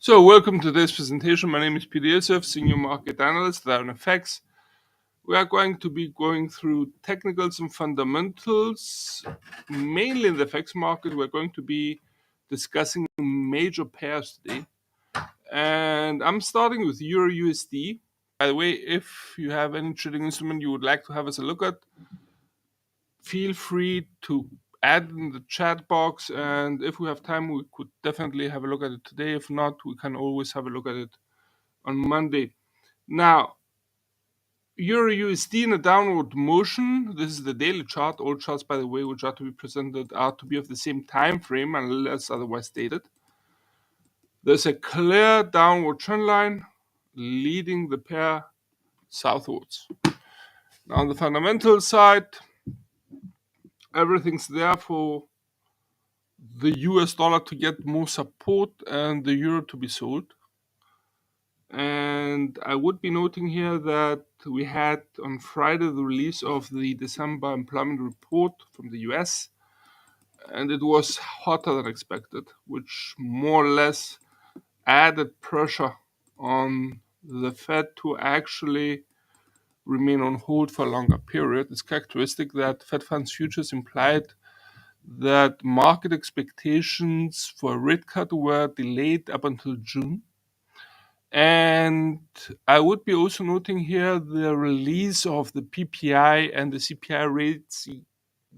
So, welcome to today's presentation. My name is Peter Yosef, Senior Market Analyst at IronFX. We are going to be going through technicals and fundamentals, mainly in the FX market. We're going to be discussing major pairs today. And I'm starting with Euro USD. By the way, if you have any trading instrument you would like to have us a look at, feel free to add in the chat box, and if we have time we could definitely have a look at it today. If not, we can always have a look at it on Monday. Now, Euro USD in a downward motion. This is the daily chart. All charts, by the way, which are to be presented are to be of the same time frame unless otherwise stated. There's a clear downward trend line leading the pair southwards. Now, on the fundamental side, everything's there for the US dollar to get more support and the euro to be sold. And I would be noting here that we had on Friday the release of the December employment report from the US, and it was hotter than expected, which more or less added pressure on the Fed to actually remain on hold for a longer period. It's characteristic that Fed funds futures implied that market expectations for a rate cut were delayed up until June. And I would be also noting here the release of the PPI and the CPI rates.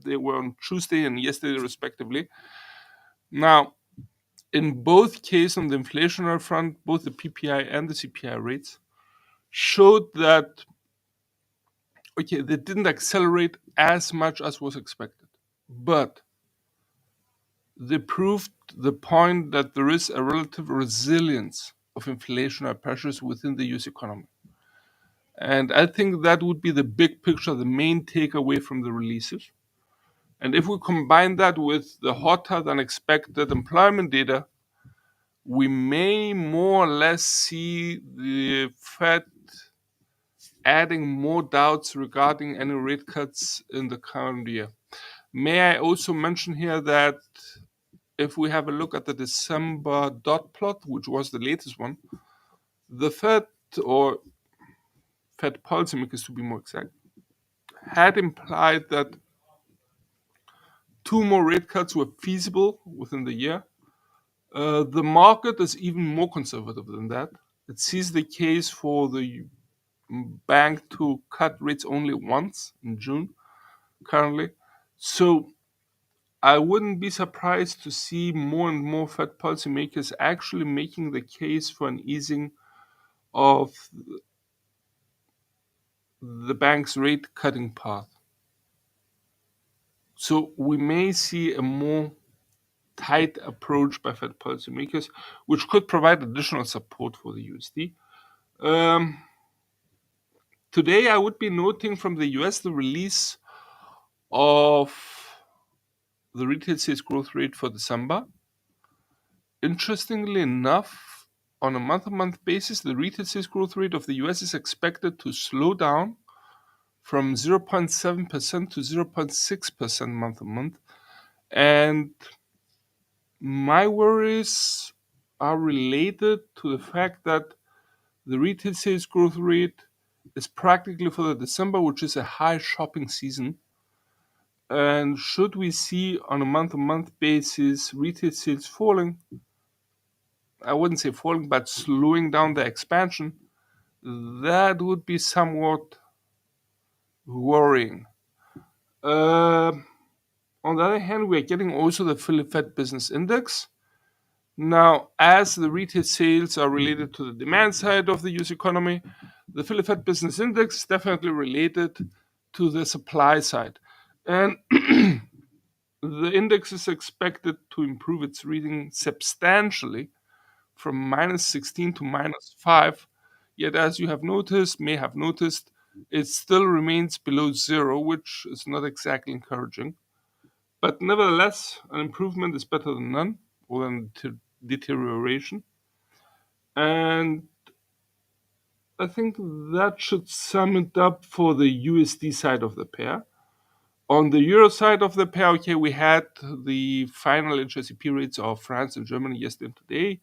They were on Tuesday and yesterday, respectively. Now, in both cases on the inflationary front, both the PPI and the CPI rates showed that, okay, they didn't accelerate as much as was expected. But they proved the point that there is a relative resilience of inflationary pressures within the US economy. And I think that would be the big picture, the main takeaway from the releases. And if we combine that with the hotter than expected employment data, we may more or less see the Fed adding more doubts regarding any rate cuts in the current year. May I also mention here that if we have a look at the December dot plot, which was the latest one, the Fed, or Fed policymakers to be more exact, had implied that 2 more rate cuts were feasible within the year. The market is even more conservative than that. It sees the case for the bank to cut rates only once in June currently. So I wouldn't be surprised to see more and more Fed policymakers actually making the case for an easing of the bank's rate cutting path. So we may see a more tight approach by Fed policymakers, which could provide additional support for the USD. Today, I would be noting from the US the release of the retail sales growth rate for December. Interestingly enough, on a month-to-month basis, the retail sales growth rate of the US is expected to slow down from 0.7% to 0.6% month-to-month. And my worries are related to the fact that the retail sales growth rate is practically for the December, which is a high shopping season. And should we see on a month-to-month basis retail sales falling, I wouldn't say falling, but slowing down the expansion, that would be somewhat worrying. On the other hand, we are getting also the Philly Fed Business Index. Now, as the retail sales are related to the demand side of the US economy, the Philly Fed Business Index is definitely related to the supply side. And the index is expected to improve its reading substantially from -16 to -5. Yet, as you may have noticed, it still remains below 0, which is not exactly encouraging. But nevertheless, an improvement is better than none, or than deterioration. And I think that should sum it up for the USD side of the pair. On the euro side of the pair, we had the final HSEP rates of France and Germany yesterday and today.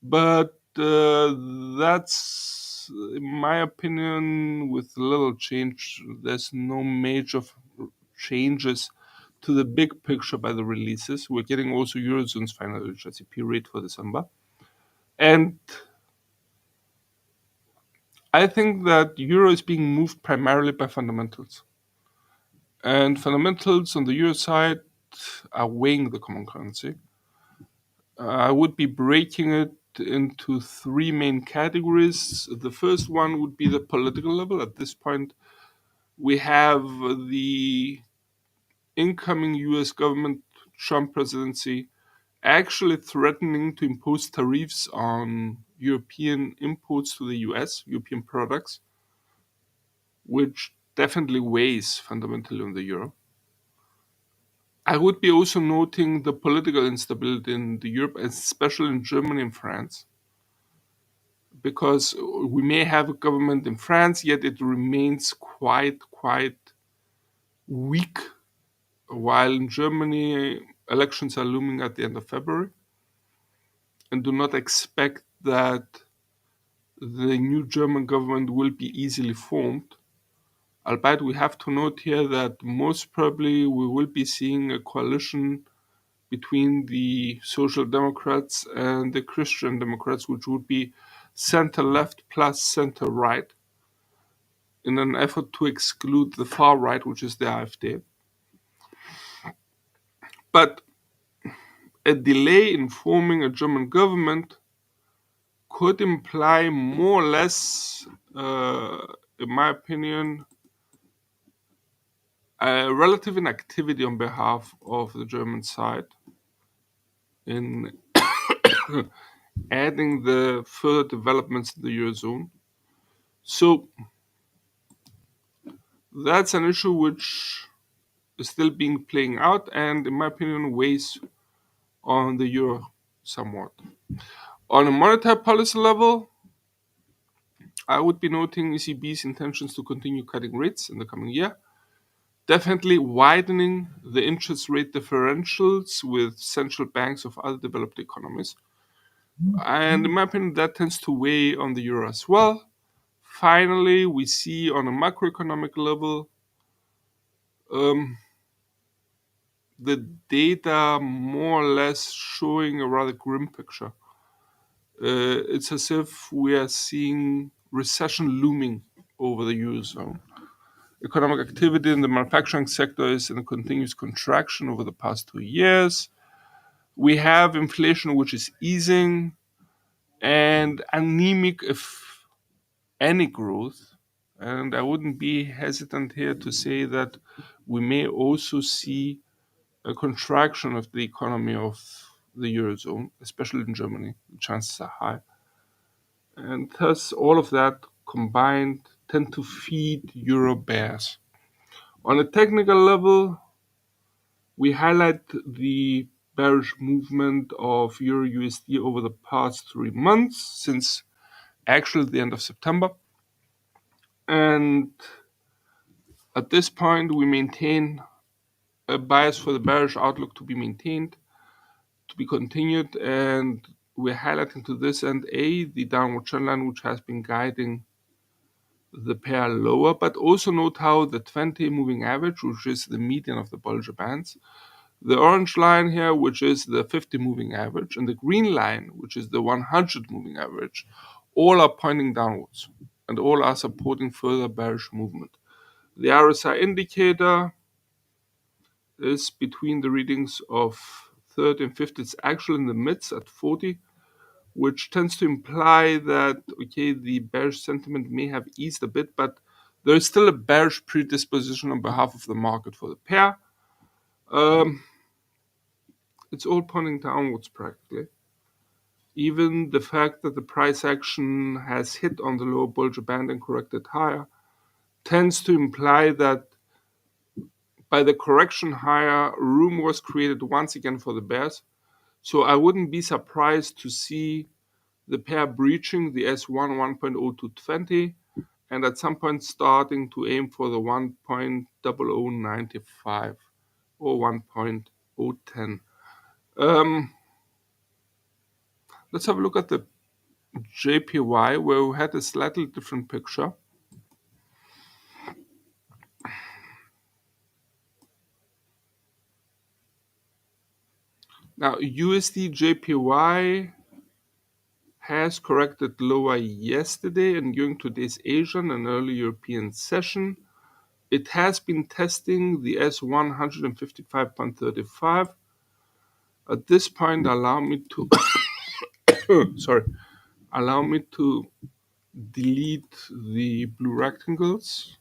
But that's, in my opinion, with little change. There's no major changes to the big picture by the releases. We're getting also Eurozone's final HICP rate for December. And I think that Euro is being moved primarily by fundamentals. And fundamentals on the Euro side are weighing the common currency. I would be breaking it into three main categories. The first one would be the political level. At this point, we have the incoming US government, Trump presidency, actually threatening to impose tariffs on European imports to the US, European products, which definitely weighs fundamentally on the euro. I would be also noting the political instability in the Europe, especially in Germany and France, because we may have a government in France, yet it remains quite weak, while in Germany elections are looming at the end of February, and do not expect that the new German government will be easily formed. Albeit we have to note here that most probably we will be seeing a coalition between the Social Democrats and the Christian Democrats, which would be center left plus center right, in an effort to exclude the far right, which is the AfD. But a delay in forming a German government could imply more or less, in my opinion, a relative inactivity on behalf of the German side in adding the further developments in the Eurozone. So that's an issue which is still being playing out and, in my opinion, weighs on the euro somewhat. On a monetary policy level, I would be noting ECB's intentions to continue cutting rates in the coming year, definitely widening the interest rate differentials with central banks of other developed economies. And in my opinion, that tends to weigh on the euro as well. Finally, we see on a macroeconomic level the data more or less showing a rather grim picture. It's as if we are seeing recession looming over the Eurozone. Economic activity in the manufacturing sector is in a continuous contraction over the past 2 years. We have inflation which is easing and anemic, if any, growth. And I wouldn't be hesitant here to say that we may also see a contraction of the economy of the Eurozone, especially in Germany. The chances are high. And thus, all of that combined tend to feed Euro bears. On a technical level, we highlight the bearish movement of Euro USD over the past 3 months, since actually the end of September. And at this point, we maintain a bias for the bearish outlook to be maintained, to be continued, and we're highlighting to this end the downward trend line which has been guiding the pair lower, but also note how the 20 moving average, which is the median of the Bollinger Bands, the orange line here, which is the 50 moving average, and the green line, which is the 100 moving average, all are pointing downwards and all are supporting further bearish movement. The RSI indicator is between the readings of 30 and 50. It's actually in the midst at 40, which tends to imply that, okay, the bearish sentiment may have eased a bit, but there is still a bearish predisposition on behalf of the market for the pair. It's all pointing downwards practically. Even the fact that the price action has hit on the lower Bollinger Band and corrected higher tends to imply that by the correction higher, room was created once again for the bears. So I wouldn't be surprised to see the pair breaching the S1 1.0220 and at some point starting to aim for the 1.0095 or 1.010. Let's have a look at the JPY, where we had a slightly different picture. Now, USD JPY has corrected lower yesterday and during today's Asian and early European session. It has been testing the S155.35. At this point, allow me to allow me to delete the blue rectangles.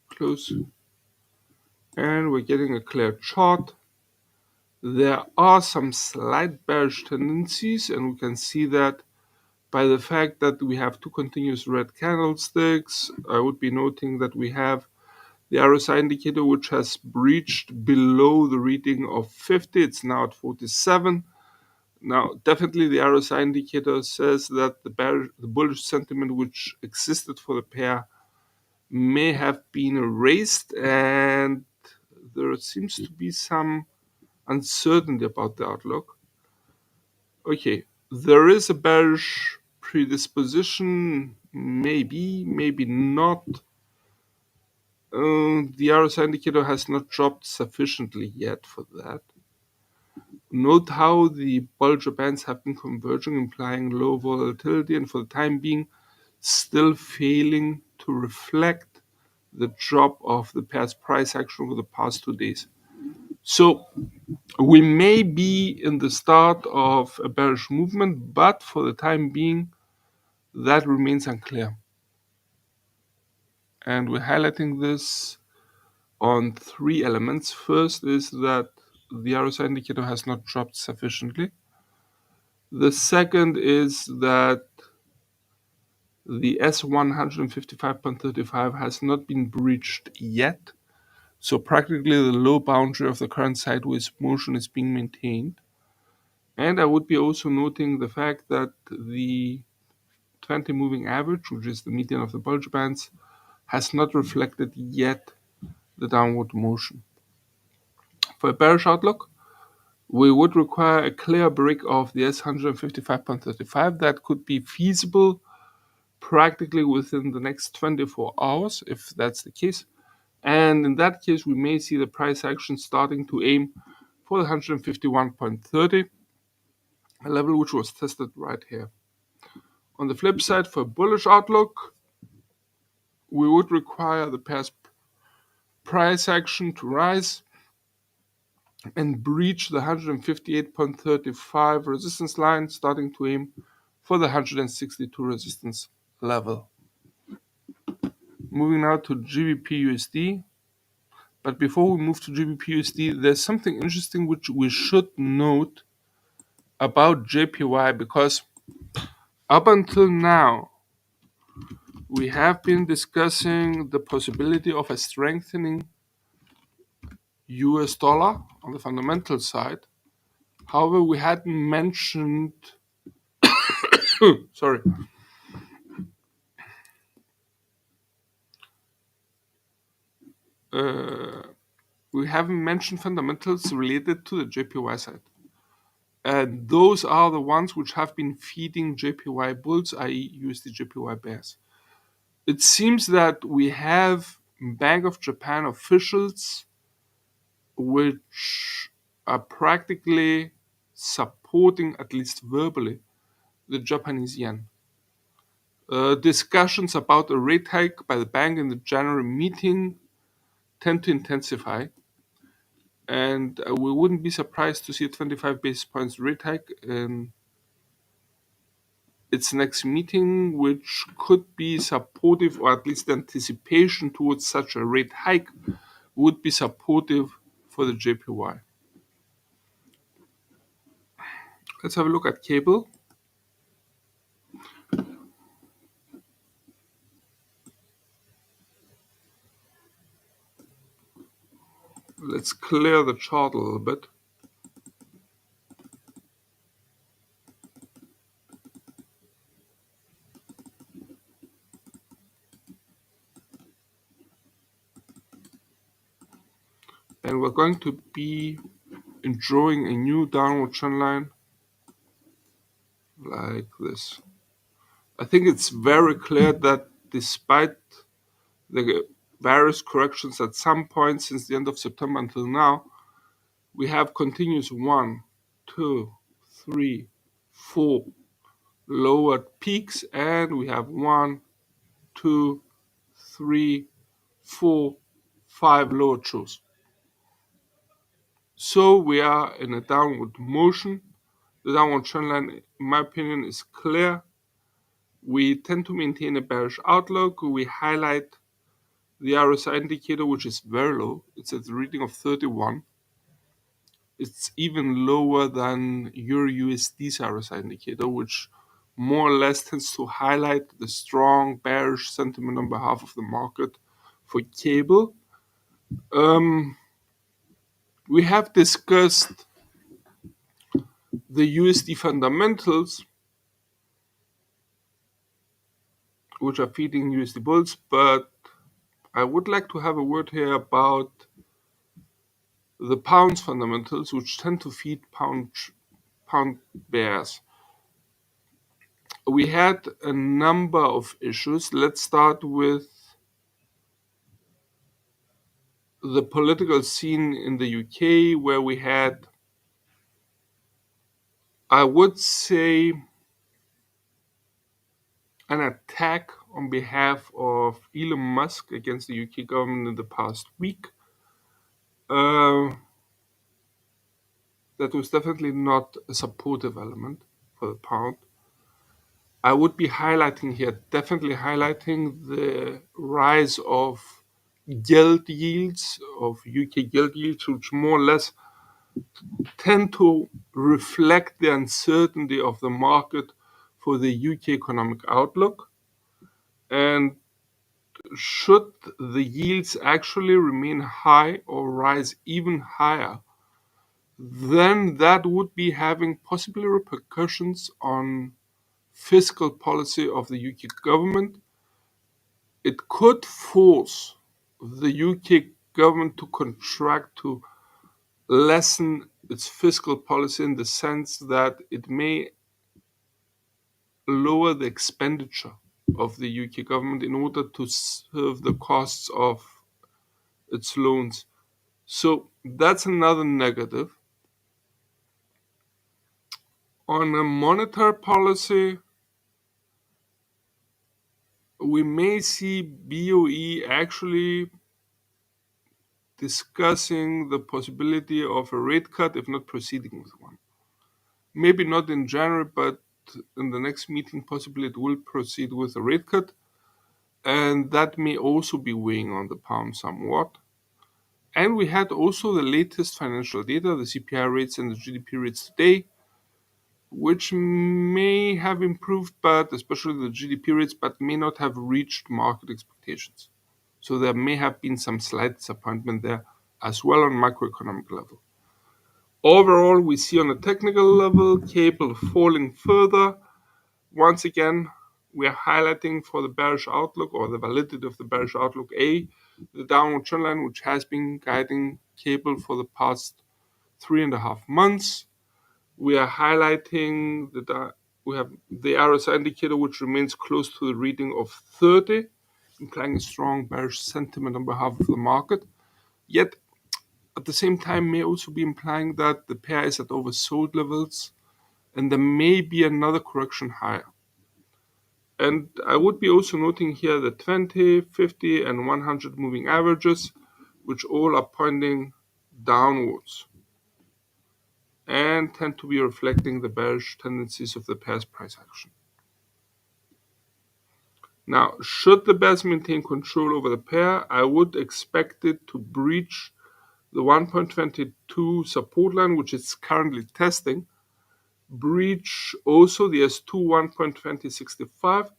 Close. And we're getting a clear chart. There are some slight bearish tendencies, and we can see that by the fact that we have two continuous red candlesticks. I would be noting that we have the RSI indicator, which has breached below the reading of 50. It's now at 47. Now, definitely the RSI indicator says that the bullish sentiment which existed for the pair may have been erased, and there seems to be some uncertainty about the outlook. Okay, there is a bearish predisposition, maybe not. The RSI indicator has not dropped sufficiently yet for that. Note how the Bollinger Bands have been converging, implying low volatility, and for the time being, still failing to reflect the drop of the pair's price action over the past 2 days. So we may be in the start of a bearish movement, but for the time being, that remains unclear. And we're highlighting this on 3 elements. First is that the RSI indicator has not dropped sufficiently. The second is that the S155.35 has not been breached yet. So practically the low boundary of the current sideways motion is being maintained. And I would be also noting the fact that the 20 moving average, which is the median of the Bollinger Bands, has not reflected yet the downward motion. For a bearish outlook, we would require a clear break of the S155.35 that could be feasible practically within the next 24 hours, if that's the case. And in that case, we may see the price action starting to aim for the 151.30, a level which was tested right here. On the flip side, for a bullish outlook, we would require the pair's price action to rise and breach the 158.35 resistance line, starting to aim for the 162 resistance level. Moving now to GBP USD. But before we move to GBP USD, there's something interesting which we should note about JPY, because up until now, we have been discussing the possibility of a strengthening US dollar on the fundamental side. However, we hadn't mentioned sorry. We haven't mentioned fundamentals related to the JPY side. And those are the ones which have been feeding JPY bulls, i.e. USD JPY bears. It seems that we have Bank of Japan officials which are practically supporting, at least verbally, the Japanese yen. Discussions about a rate hike by the bank in the January meeting tend to intensify, and we wouldn't be surprised to see a 25 basis points rate hike in its next meeting, which could be supportive, or at least the anticipation towards such a rate hike would be supportive for the JPY. Let's have a look at cable. Let's clear the chart a little bit. and we're going to be enjoying a new downward trend line like this. I think it's very clear that despite the various corrections at some point since the end of September until now, we have continuous 1, 2, 3, 4 lowered peaks, and we have 1, 2, 3, 4, 5 lower troughs. So we are in a downward motion. The downward trend line, in my opinion, is clear. We tend to maintain a bearish outlook. We highlight the RSI indicator, which is very low. It's at the reading of 31. It's even lower than Euro USD's RSI indicator, which more or less tends to highlight the strong bearish sentiment on behalf of the market for cable. We have discussed the USD fundamentals, which are feeding USD bulls, but I would like to have a word here about the pound's fundamentals, which tend to feed pound bears. We had a number of issues. Let's start with the political scene in the UK, where we had, I would say, an attack on behalf of Elon Musk against the UK government in the past week. That was definitely not a supportive element for the pound. I would be highlighting here, definitely highlighting the rise of gilt yields, of UK gilt yields, which more or less tend to reflect the uncertainty of the market for the UK economic outlook. And should the yields actually remain high or rise even higher, then that would be having possibly repercussions on fiscal policy of the UK government. It could force the UK government to contract, to lessen its fiscal policy, in the sense that it may lower the expenditure of the UK government in order to serve the costs of its loans. So that's another negative. On a monetary policy, we may see BOE actually discussing the possibility of a rate cut, if not proceeding with one. Maybe not in January, but in the next meeting, possibly it will proceed with a rate cut. And that may also be weighing on the pound somewhat. And we had also the latest financial data, the CPI rates and the GDP rates today, which may have improved, but especially the GDP rates, but may not have reached market expectations. So there may have been some slight disappointment there as well on macroeconomic level. Overall, we see on a technical level, cable falling further. Once again, we are highlighting for the bearish outlook, or the validity of the bearish outlook, the downward trend line, which has been guiding cable for the past 3.5 months. We are highlighting we have the RSI indicator, which remains close to the reading of 30, implying a strong bearish sentiment on behalf of the market. Yet, at the same time, may also be implying that the pair is at oversold levels, and there may be another correction higher. And I would be also noting here the 20, 50, and 100 moving averages, which all are pointing downwards and tend to be reflecting the bearish tendencies of the pair's price action. Now, should the bears maintain control over the pair, I would expect it to breach the 1.22 support line, which it's currently testing, breach also the S2 1.2065,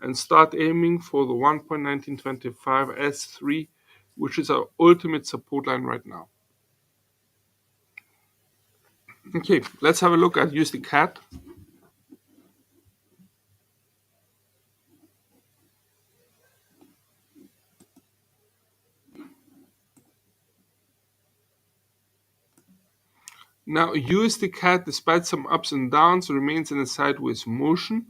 and start aiming for the 1.1925 S3, which is our ultimate support line right now. Okay, let's have a look at USD CAD. Now, USD CAD, despite some ups and downs, remains in a sideways motion.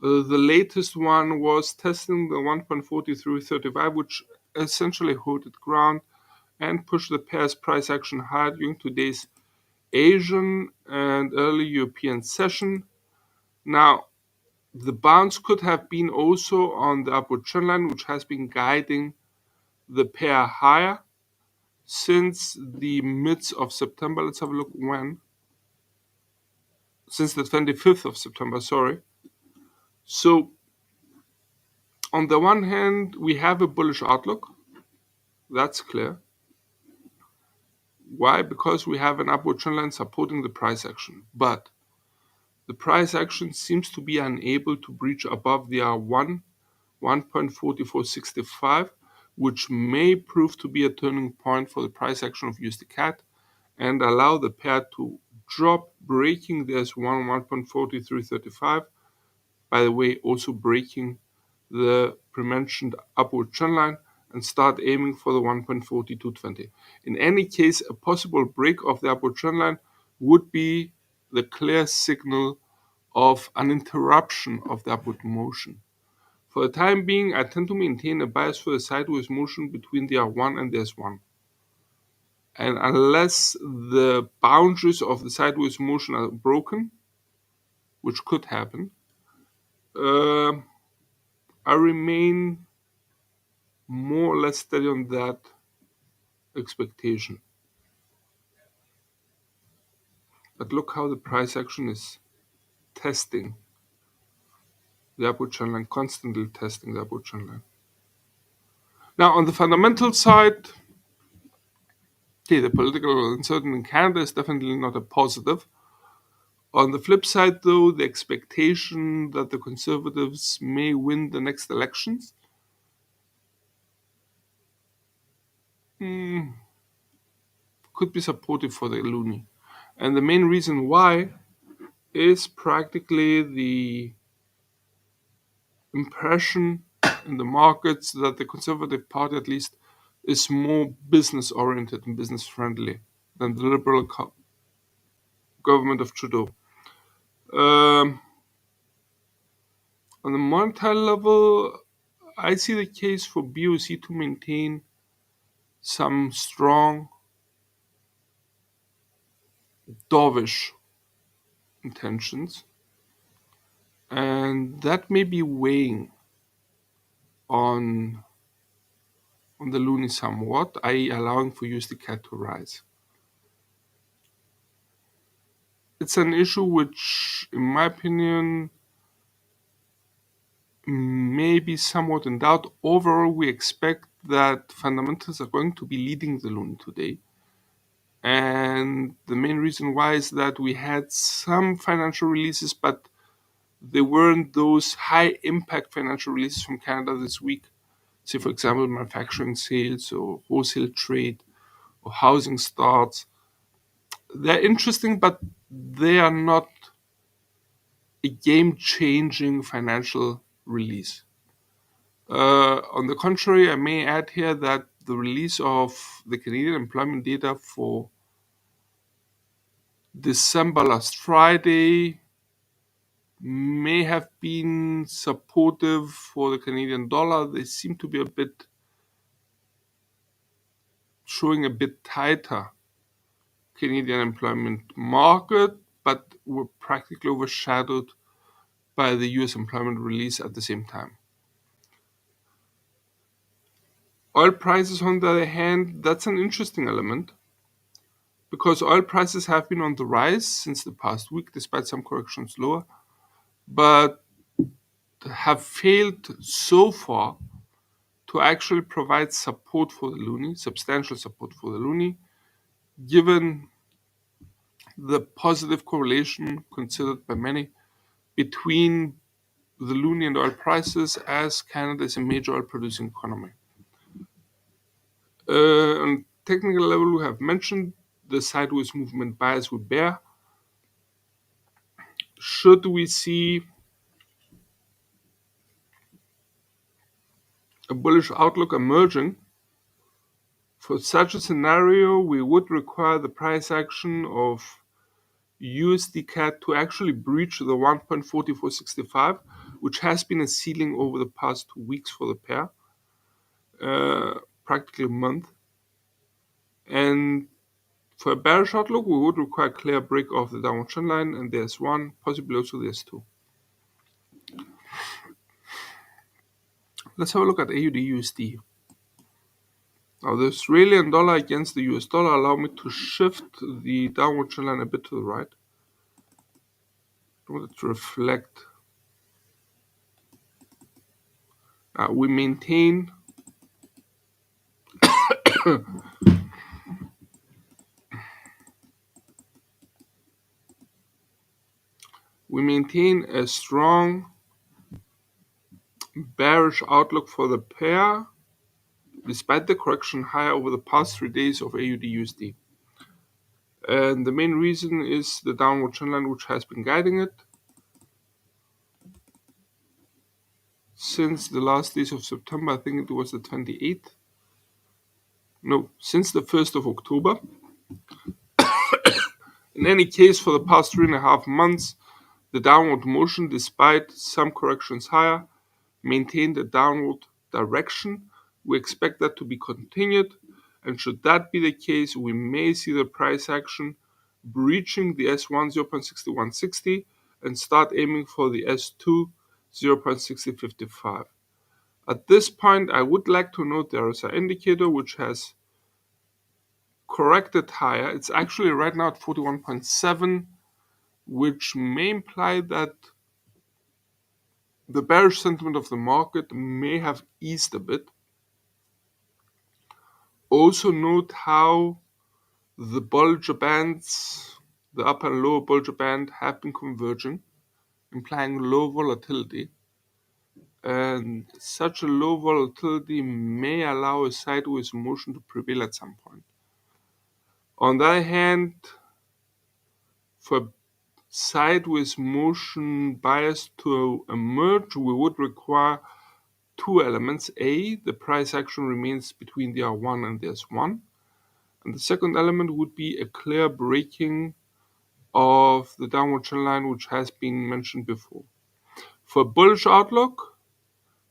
The latest one was testing the 1.4335, which essentially held its ground and pushed the pair's price action higher during today's Asian and early European session. Now, the bounce could have been also on the upward trend line, which has been guiding the pair higher since the midst of September. Let's have a look when. Since the 25th of September, sorry. So, on the one hand, we have a bullish outlook. That's clear. Why? Because we have an upward trend line supporting the price action. But the price action seems to be unable to breach above the R1 1.4465, which may prove to be a turning point for the price action of USD CAD and allow the pair to drop, breaking the S1 1.4335. By the way, also breaking the pre-mentioned upward trend line and start aiming for the 1.4220. In any case, a possible break of the upward trend line would be the clear signal of an interruption of the upward motion. For the time being, I tend to maintain a bias for the sideways motion between the R1 and the S1. And unless the boundaries of the sideways motion are broken, which could happen, I remain more or less steady on that expectation. But look how the price action is testing the upward trend line, constantly testing the upward trend line. Now, on the fundamental side, okay, the political uncertainty in Canada is definitely not a positive. On the flip side, though, the expectation that the Conservatives may win the next elections could be supportive for the loonie. And the main reason why is practically the impression in the markets that the Conservative Party, at least, is more business oriented and business friendly than the Liberal government of Trudeau. On the monetary level, I see the case for BOC to maintain some strong dovish intentions, and that may be weighing on the loonie somewhat, i.e. allowing for USD CAD to rise. It's an issue which, in my opinion, may be somewhat in doubt. Overall, we expect that fundamentals are going to be leading the loonie today. And the main reason why is that we had some financial releases, but they weren't those high impact financial releases from Canada this week. Say, for example, manufacturing sales or wholesale trade or housing starts. They're interesting, but they are not a game-changing financial release. On the contrary, I may add here that the release of the Canadian employment data for December last Friday may have been supportive for the Canadian dollar. They seem to be showing a bit tighter Canadian employment market, but were practically overshadowed by the US employment release at the same time. Oil prices, on the other hand, that's an interesting element because oil prices have been on the rise since the past week, despite some corrections lower, but have failed so far to actually provide support for the loonie, substantial support for the loonie, given the positive correlation considered by many between the loonie and oil prices, as Canada is a major oil producing economy. On technical level, we have mentioned the sideways movement bias with bear. Should we see a bullish outlook emerging For such a scenario, we would require the price action of USD CAD to actually breach the 1.4465, which has been a ceiling over the past 2 weeks for the pair, practically a month. And for a bearish outlook, we would require a clear break of the downward trend line and the S1, possibly also the S2. Let's have a look at AUD USD. Now, the Australian dollar against the US dollar allow me to shift the downward trend line a bit to the right in order to reflect. We maintain a strong bearish outlook for the pair, despite the correction higher over the past 3 days of AUD USD. And the main reason is the downward trend line, which has been guiding it since the last days of September. I think it was the 28th. No, since the 1st of October. In any case, for the past 3.5 months, the downward motion, despite some corrections higher, maintained a downward direction. We expect that to be continued, and should that be the case, we may see the price action breaching the S1 0.6160 and start aiming for the S2 0.6055. At this point, I would like to note there is an indicator which has corrected higher. It's actually right now at 41.7, which may imply that the bearish sentiment of the market may have eased a bit. Also note how the Bollinger Bands, the upper and lower Bollinger Band, have been converging, implying low volatility. And such a low volatility may allow a sideways motion to prevail at some point. On the other hand, for sideways motion bias to emerge, we would require two elements. A, the price action remains between the R1 and the S1. And the second element would be a clear breaking of the downward trend line, which has been mentioned before. For bullish outlook,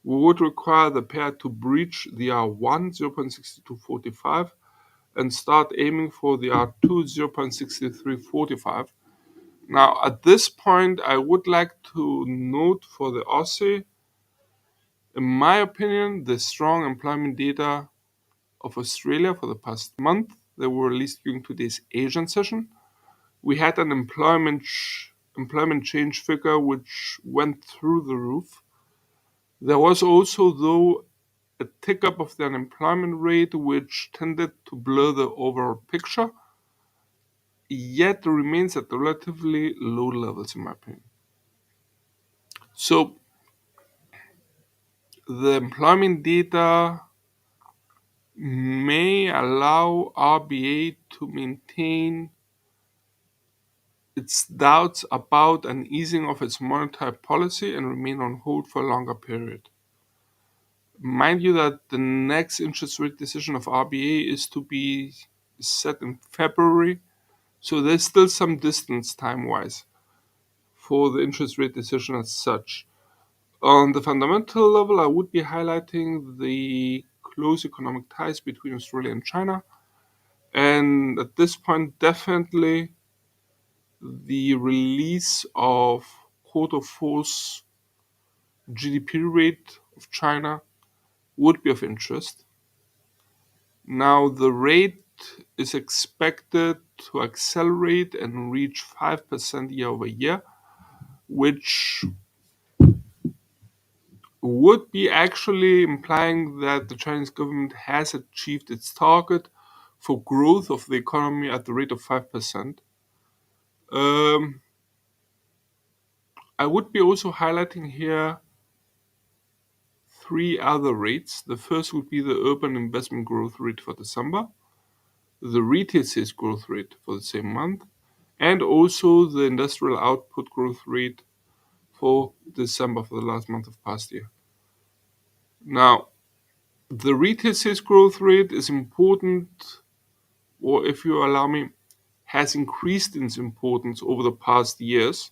we would require the pair to breach the R1 0.6245 and start aiming for the R2 0.6345. Now, at this point, I would like to note for the Aussie, in my opinion, the strong employment data of Australia for the past month, they were released during today's Asian session. We had an employment change figure which went through the roof. There was also, though, a tick up of the unemployment rate which tended to blur the overall picture, yet remains at relatively low levels in my opinion. So the employment data may allow RBA to maintain its doubts about an easing of its monetary policy and remain on hold for a longer period. Mind you that the next interest rate decision of RBA is to be set in February, so there's still some distance time-wise for the interest rate decision as such. On the fundamental level, I would be highlighting the close economic ties between Australia and China, and at this point, definitely the release of quarter-four's GDP rate of China would be of interest. Now, the rate is expected to accelerate and reach 5% year over year, which would be actually implying that the Chinese government has achieved its target for growth of the economy at the rate of 5%. I would be also highlighting here three other rates. The first would be the urban investment growth rate for December, the retail sales growth rate for the same month, and also the industrial output growth rate for December, for the last month of past year. Now, The retail sales growth rate is important, or if you allow me, has increased in importance over the past years,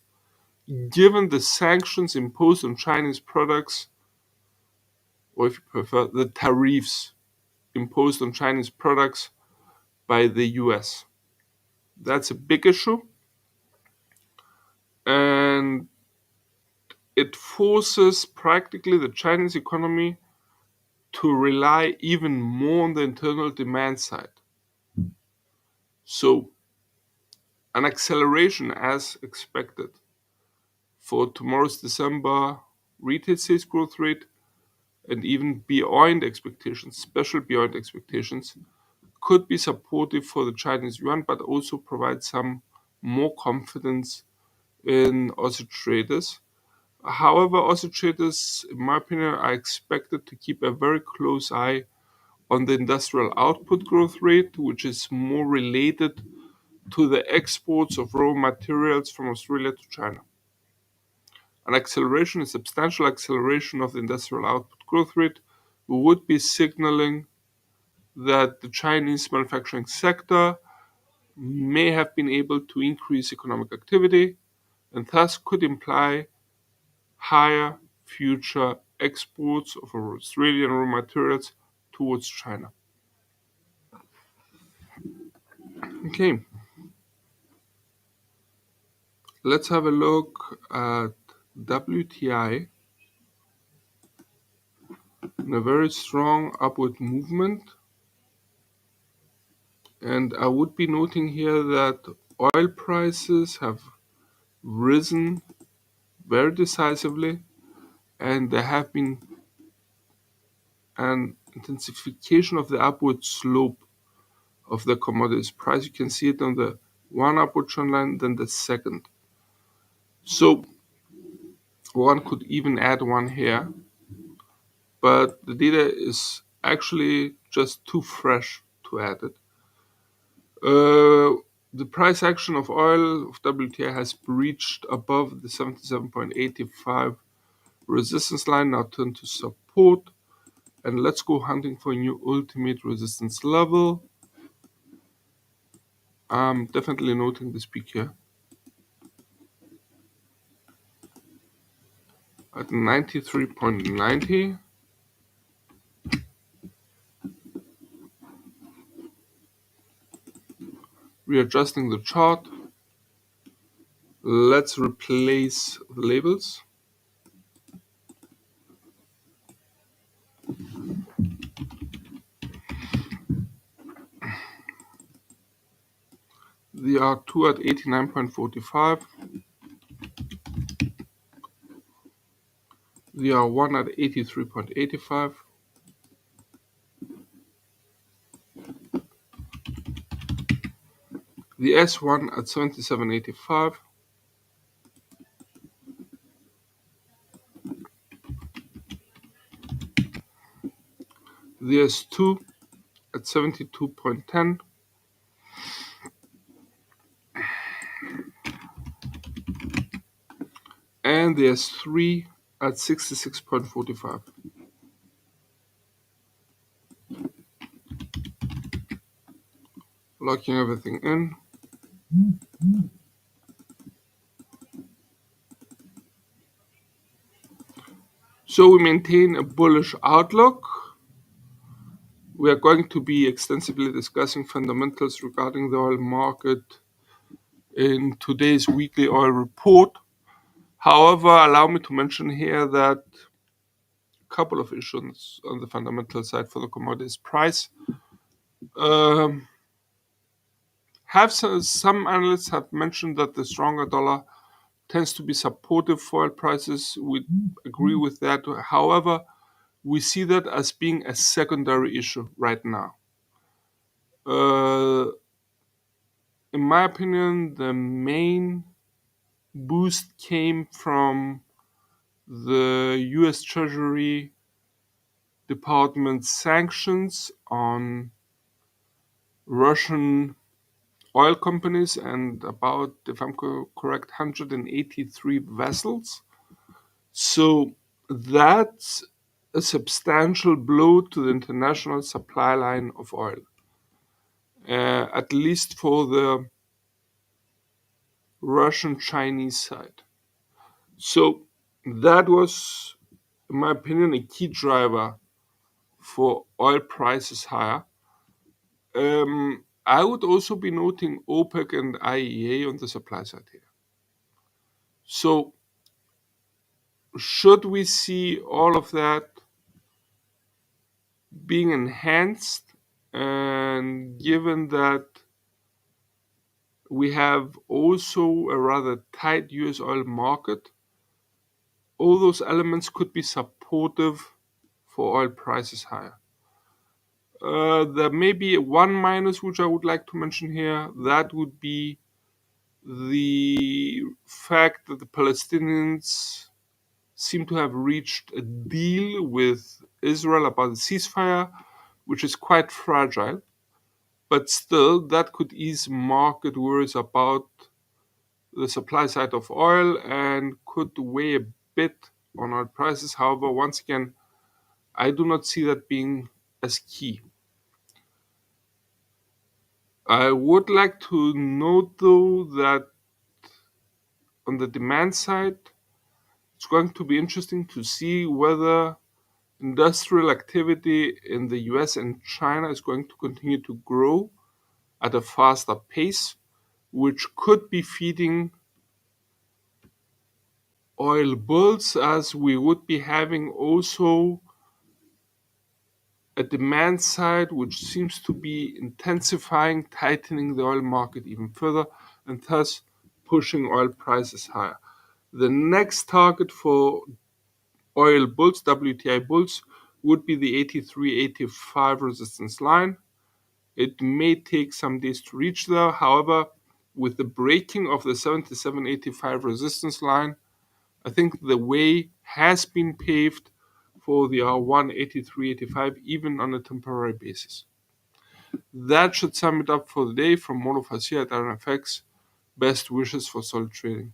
given the sanctions imposed on Chinese products, or if you prefer, the tariffs imposed on Chinese products by the US. That's a big issue, and it forces practically the Chinese economy to rely even more on the internal demand side. So, an acceleration as expected for tomorrow's December retail sales growth rate and even beyond expectations, special beyond expectations, could be supportive for the Chinese yuan, but also provide some more confidence in Aussie traders. However, Aussie traders, in my opinion, are expected to keep a very close eye on the industrial output growth rate, which is more related to the exports of raw materials from Australia to China. An acceleration, a substantial acceleration of the industrial output growth rate would be signaling that the Chinese manufacturing sector may have been able to increase economic activity and thus could imply higher future exports of Australian raw materials towards China. Okay, let's have a look at WTI in a very strong upward movement. And I would be noting here that oil prices have risen very decisively, and there have been an intensification of the upward slope of the commodities price. You can see it on the one upward trend line, then the second. So one could even add one here, but the data is actually just too fresh to add it. The price action of oil of WTI has breached above the 77.85 resistance line, now turned to support. And let's go hunting for a new ultimate resistance level. I'm definitely noting this peak here at 93.90. Readjusting the chart. Let's replace the labels. The R2 at 89.45. The R1 at 83.85. The S1 at 77.85. The S2 at 72.10. And the S3 at 66.45. Locking everything in. So we maintain a bullish outlook. We are going to be extensively discussing fundamentals regarding the oil market in today's weekly oil report. However, allow me to mention here that a couple of issues on the fundamental side for the commodities price. Some analysts have mentioned that the stronger dollar tends to be supportive for oil prices. We agree with that. However, we see that as being a secondary issue right now. In my opinion, the main boost came from the US Treasury Department's sanctions on Russian oil companies and about, if I'm correct, 183 vessels. So that a substantial blow to the international supply line of oil, at least for the Russian-Chinese side. So that was, in my opinion, a key driver for oil prices higher. I would also be noting OPEC and IEA on the supply side here. So should we see all of that being enhanced, and given that we have also a rather tight US oil market, all those elements could be supportive for oil prices higher. There may be one minus which I would like to mention here. That would be the fact that the Palestinians seem to have reached a deal with Israel about the ceasefire, which is quite fragile. But still, that could ease market worries about the supply side of oil and could weigh a bit on oil prices. However, once again, I do not see that being as key. I would like to note, though, that on the demand side, it's going to be interesting to see whether industrial activity in the US and China is going to continue to grow at a faster pace, which could be feeding oil bulls, as we would be having also a demand side which seems to be intensifying, tightening the oil market even further, and thus pushing oil prices higher. The next target for oil bulls, WTI bulls, would be the 83-85 resistance line. It may take some days to reach there. However, with the breaking of the 77-85 resistance line, I think the way has been paved for the R1 83-85, even on a temporary basis. That should sum it up for the day. From all of us here at IronFX, best wishes for solid trading.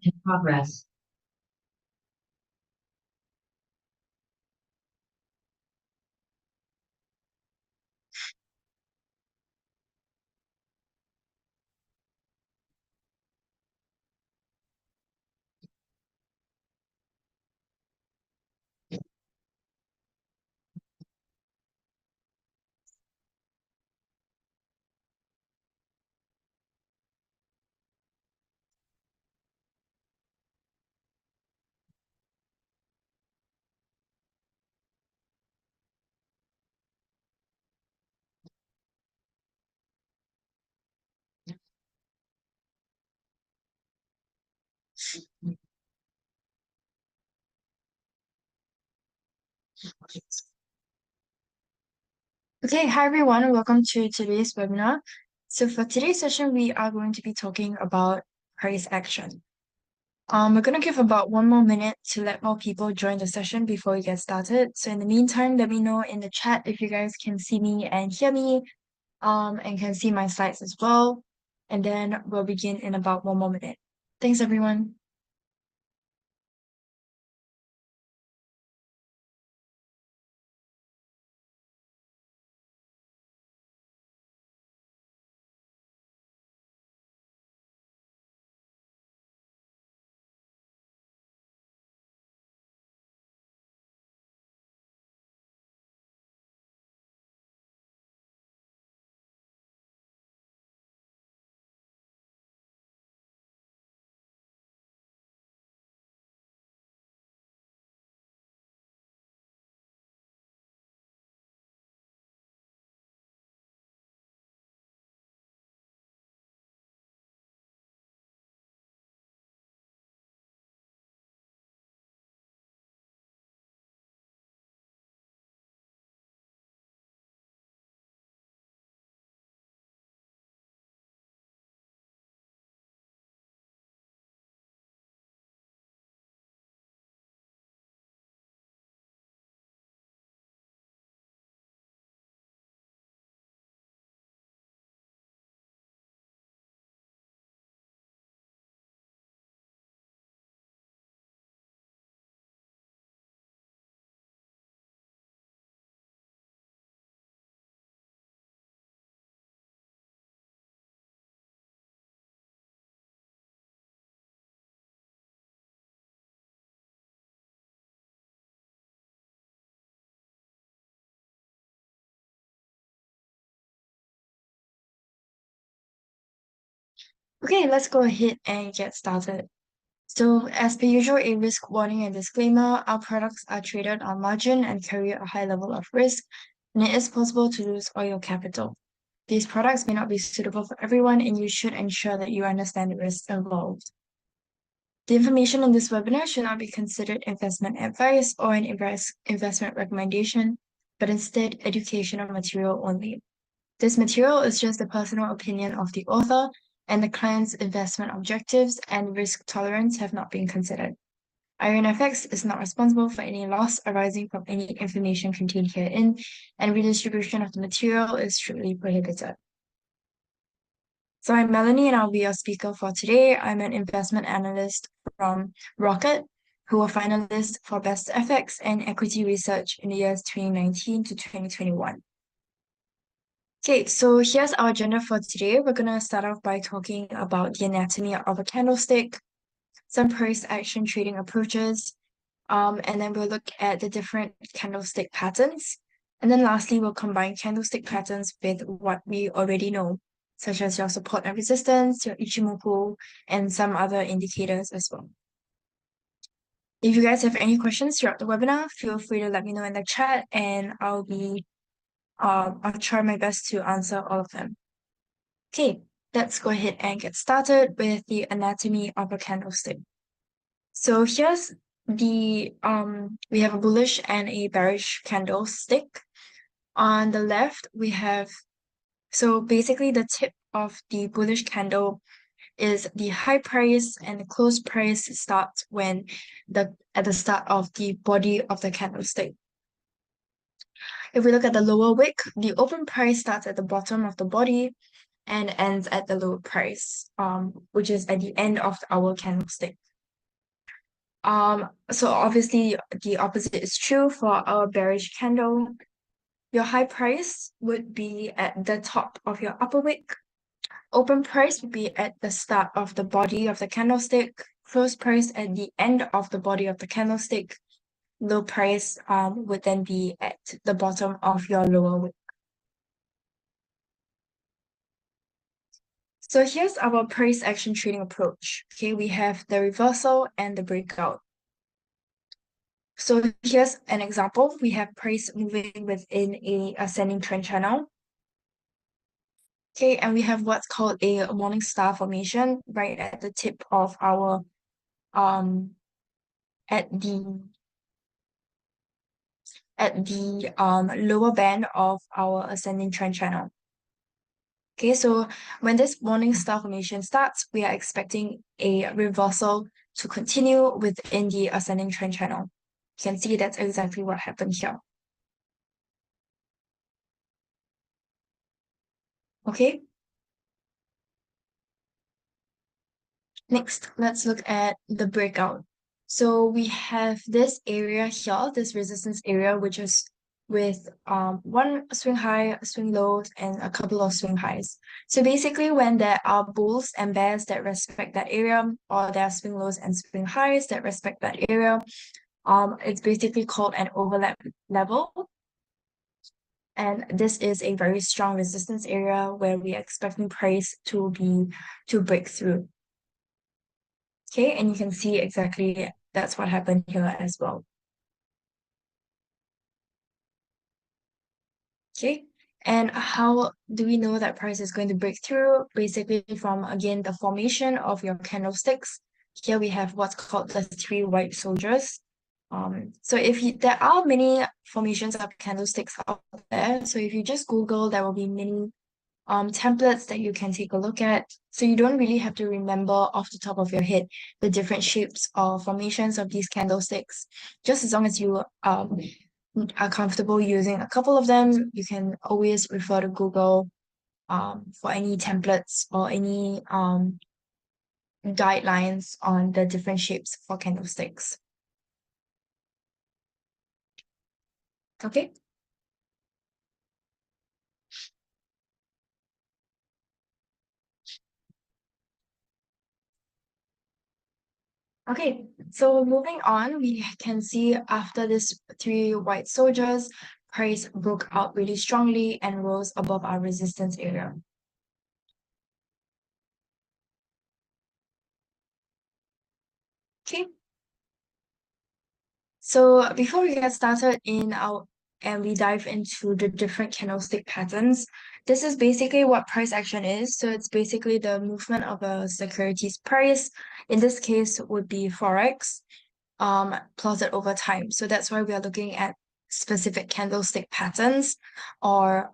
In progress. Okay, hi everyone, and welcome to today's webinar. So for today's session, we are going to be talking about price action. We're going to give about 1 more minute to let more people join the session before we get started. So in the meantime, let me know in the chat if you guys can see me and hear me. and can see my slides as well. And then we'll begin in about 1 more minute. Thanks, everyone. Okay, let's go ahead and get started. So, as per usual, a risk warning and disclaimer, our products are traded on margin and carry a high level of risk, and it is possible to lose all your capital. These products may not be suitable for everyone, and you should ensure that you understand the risks involved. The information in this webinar should not be considered investment advice or an investment recommendation, but instead educational material only. This material is just the personal opinion of the author, and the client's investment objectives and risk tolerance have not been considered. IronFX is not responsible for any loss arising from any information contained herein, and redistribution of the material is strictly prohibited. So I'm Melanie, and I'll be your speaker for today. I'm an investment analyst from Rocket, who were finalists for Best FX and Equity Research in the years 2019 to 2021. Okay, so here's our agenda for today. We're going to start off by talking about the anatomy of a candlestick, some price action trading approaches, and then we'll look at the different candlestick patterns. And then lastly, we'll combine candlestick patterns with what we already know, such as your support and resistance, your Ichimoku, and some other indicators as well. If you guys have any questions throughout the webinar, feel free to let me know in the chat, and I'll try my best to answer all of them. Okay, let's go ahead and get started with the anatomy of a candlestick. So here's we have a bullish and a bearish candlestick. On the left, we have, so basically the tip of the bullish candle is the high price, and the close price starts when at the start of the body of the candlestick. If we look at the lower wick, the open price starts at the bottom of the body and ends at the lower price, which is at the end of our candlestick. So obviously the opposite is true for our bearish candle. Your high price would be at the top of your upper wick. Open price would be at the start of the body of the candlestick. Close price at the end of the body of the candlestick. Low price would then be at the bottom of your lower wick. So here's our price action trading approach. Okay, we have the reversal and the breakout. So here's an example. We have price moving within a ascending trend channel. Okay, and we have what's called a morning star formation right at the tip of our at the lower band of our ascending trend channel. Okay, so when this morning star formation starts, we are expecting a reversal to continue within the ascending trend channel. You can see that's exactly what happened here. Okay. Next, let's look at the breakout. So we have this area here, this resistance area, which is with one swing high, a swing low, and a couple of swing highs. So basically, when there are bulls and bears that respect that area, or there are swing lows and swing highs that respect that area, it's basically called an overlap level. And this is a very strong resistance area where we are expecting price to break through. Okay, and you can see exactly that's what happened here as well. Okay, and how do we know that price is going to break through? Basically, from again the formation of your candlesticks. Here we have what's called the three white soldiers. So if you, there are many formations of candlesticks out there. So if you just Google, there will be many templates that you can take a look at. So you don't really have to remember off the top of your head the different shapes or formations of these candlesticks. Just as long as you are comfortable using a couple of them, you can always refer to Google for any templates or any guidelines on the different shapes for candlesticks. Okay. Okay, so moving on, we can see after this three white soldiers, price broke out really strongly and rose above our resistance area. Okay, so before we get started in our and we dive into the different candlestick patterns, this is basically what price action is. So it's basically the movement of a security's price. In this case, would be Forex. Plotted over time. So that's why we are looking at specific candlestick patterns or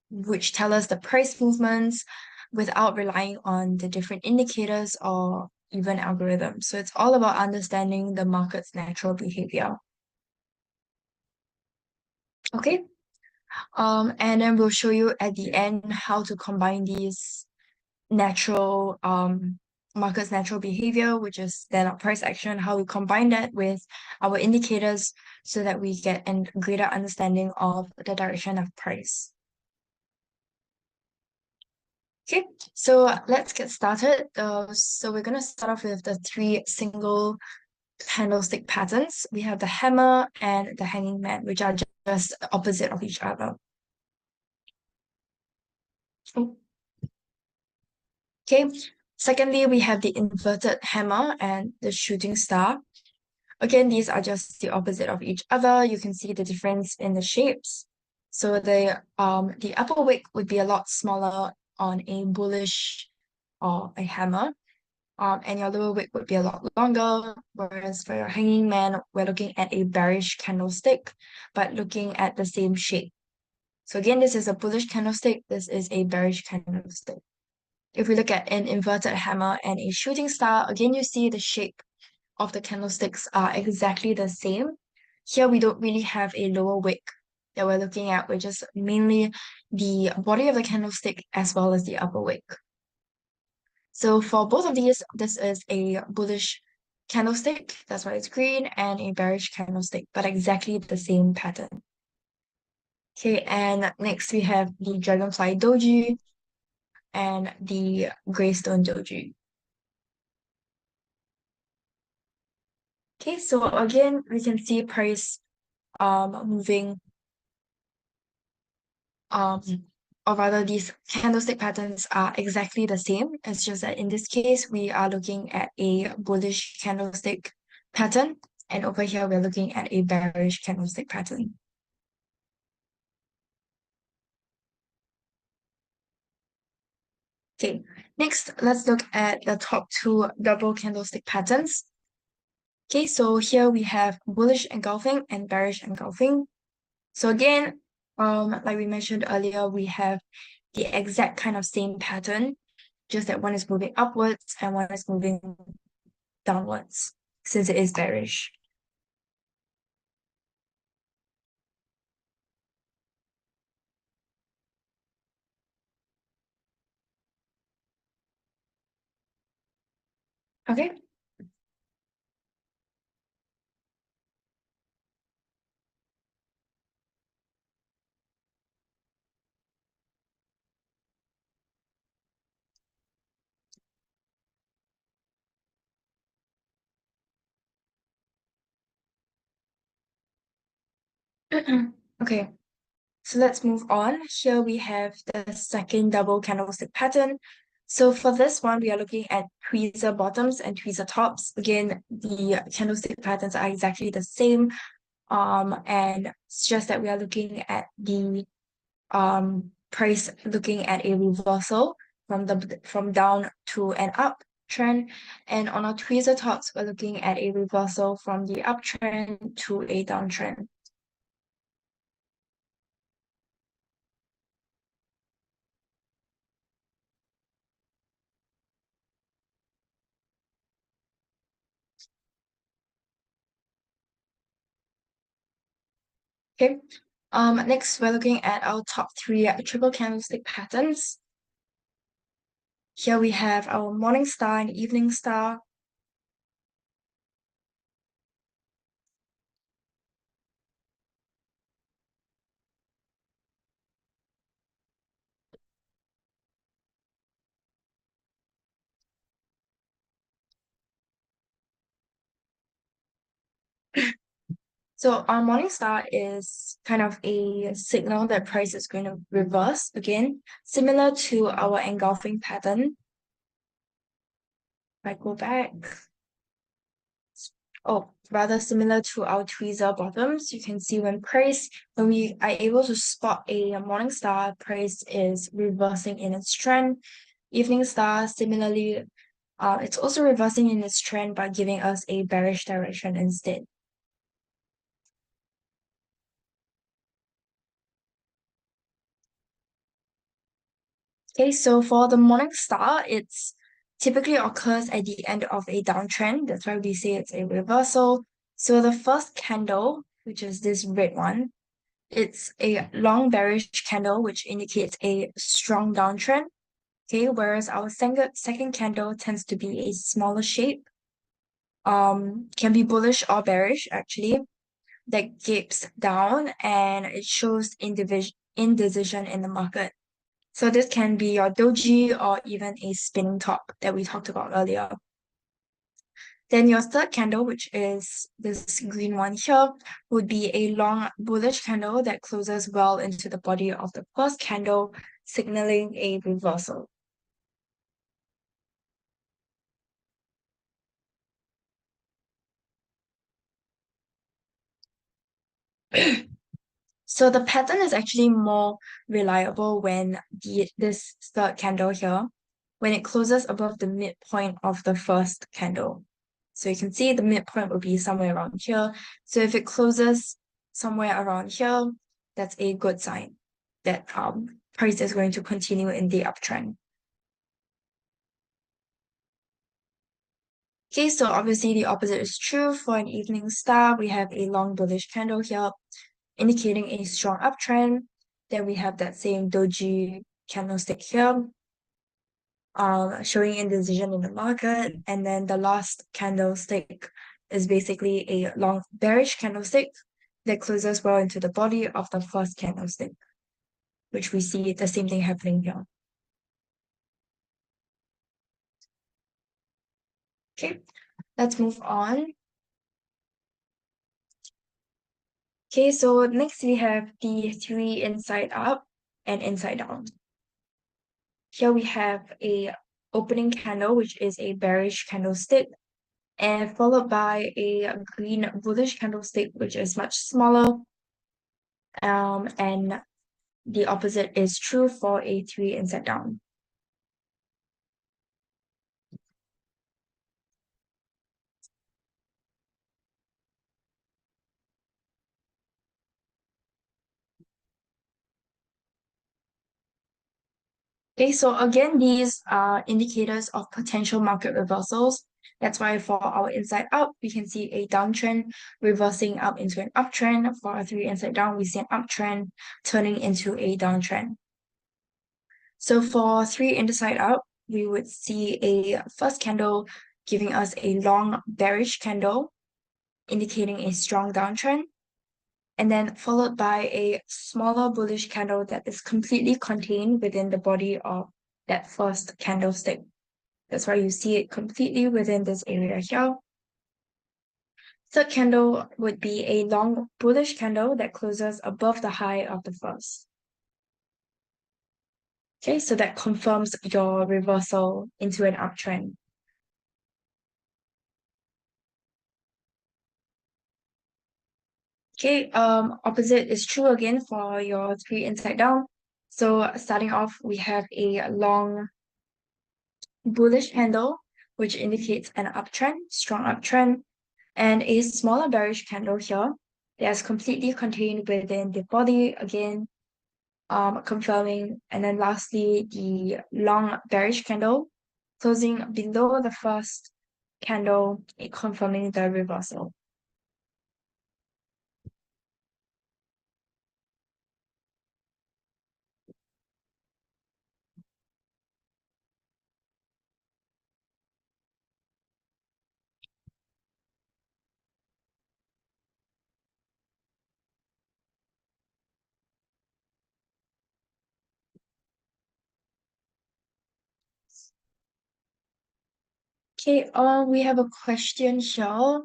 which tell us the price movements without relying on the different indicators or even algorithms. So it's all about understanding the market's natural behavior. Okay. And then we'll show you at the end how to combine these natural market's natural behavior, which is then our price action, how we combine that with our indicators so that we get a greater understanding of the direction of price. Okay, so let's get started. So we're going to start off with the three single candlestick patterns. We have the hammer and the hanging man, which are just opposite of each other. Okay, secondly, we have the inverted hammer and the shooting star. Again, these are just the opposite of each other. You can see the difference in the shapes. So the upper wick would be a lot smaller on a bullish or a hammer. And your lower wick would be a lot longer. Whereas for your hanging man, we're looking at a bearish candlestick, but looking at the same shape. So again, this is a bullish candlestick. This is a bearish candlestick. If we look at an inverted hammer and a shooting star, again, you see the shape of the candlesticks are exactly the same. Here, we don't really have a lower wick that we're looking at, which is mainly the body of the candlestick as well as the upper wick. So for both of these, this is a bullish candlestick, that's why it's green, and a bearish candlestick, but exactly the same pattern. Okay, and next we have the dragonfly doji and the greystone doji. Okay, so again, we can see price moving or rather these candlestick patterns are exactly the same. It's just that in this case, we are looking at a bullish candlestick pattern, and over here, we're looking at a bearish candlestick pattern. Okay, next, let's look at the top two double candlestick patterns. Okay, so here we have bullish engulfing and bearish engulfing. So again, like we mentioned earlier, we have the exact kind of same pattern, just that one is moving upwards and one is moving downwards, since it is bearish. Okay. Okay, so let's move on. Here we have the second double candlestick pattern. So for this one, we are looking at tweezer bottoms and tweezer tops. Again, the candlestick patterns are exactly the same. And it's just that we are looking at the price looking at a reversal from down to an up trend. And on our tweezer tops, we're looking at a reversal from the uptrend to a downtrend. Okay. Next we're looking at our top three triple candlestick patterns. Here we have our morning star and evening star. So our morning star is kind of a signal that price is going to reverse again, similar to our engulfing pattern. If I go back, oh, rather similar to our tweezer bottoms, you can see when we are able to spot a morning star, price is reversing in its trend. Evening star, similarly, it's also reversing in its trend by giving us a bearish direction instead. Okay, so for the morning star, it's typically occurs at the end of a downtrend. That's why we say it's a reversal. So the first candle, which is this red one, it's a long bearish candle, which indicates a strong downtrend. Okay, whereas our second candle tends to be a smaller shape, can be bullish or bearish actually, that gapes down and it shows indecision in the market. So this can be your doji or even a spinning top that we talked about earlier. Then your third candle, which is this green one here, would be a long bullish candle that closes well into the body of the first candle, signaling a reversal. So the pattern is actually more reliable when this third candle here, when it closes above the midpoint of the first candle. So you can see the midpoint will be somewhere around here. So if it closes somewhere around here, that's a good sign that price is going to continue in the uptrend. Okay, so obviously the opposite is true. For an evening star, we have a long bullish candle here, indicating a strong uptrend. Then we have that same doji candlestick here, showing indecision in the market. And then the last candlestick is basically a long bearish candlestick that closes well into the body of the first candlestick, which we see the same thing happening here. Okay, let's move on. Okay, so next we have the three inside up and inside down. Here we have a opening candle, which is a bearish candlestick, and followed by a green bullish candlestick, which is much smaller. And the opposite is true for a three inside down. Okay, so again, these are indicators of potential market reversals. That's why for our inside up, we can see a downtrend reversing up into an uptrend. For our three inside down, we see an uptrend turning into a downtrend. So for three inside up, we would see a first candle giving us a long bearish candle, indicating a strong downtrend, and then followed by a smaller bullish candle that is completely contained within the body of that first candlestick. That's why you see it completely within this area here. Third candle would be a long bullish candle that closes above the high of the first. Okay, so that confirms your reversal into an uptrend. Okay, opposite is true again for your three inside down. So starting off, we have a long bullish candle, which indicates an uptrend, strong uptrend, and a smaller bearish candle here that's completely contained within the body again, confirming. And then lastly, the long bearish candle closing below the first candle, confirming the reversal. Okay, we have a question here.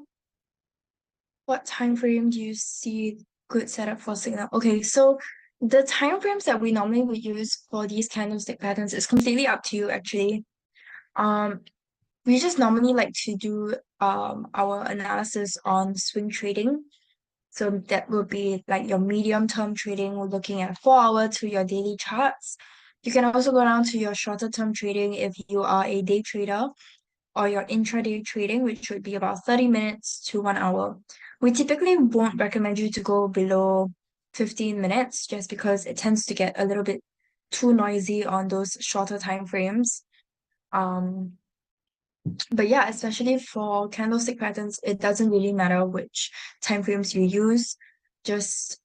What time frame do you see good setup for signal? Okay, so the time frames that we normally would use for these candlestick patterns is completely up to you actually. Um, we just normally like to do our analysis on swing trading. So that will be like your medium term trading, we're looking at 4 hour to your daily charts. You can also go down to your shorter term trading if you are a day trader, or your intraday trading, which would be about 30 minutes to 1 hour. We typically won't recommend you to go below 15 minutes just because it tends to get a little bit too noisy on those shorter time frames. Um, but yeah, especially for candlestick patterns, it doesn't really matter which time frames you use. Just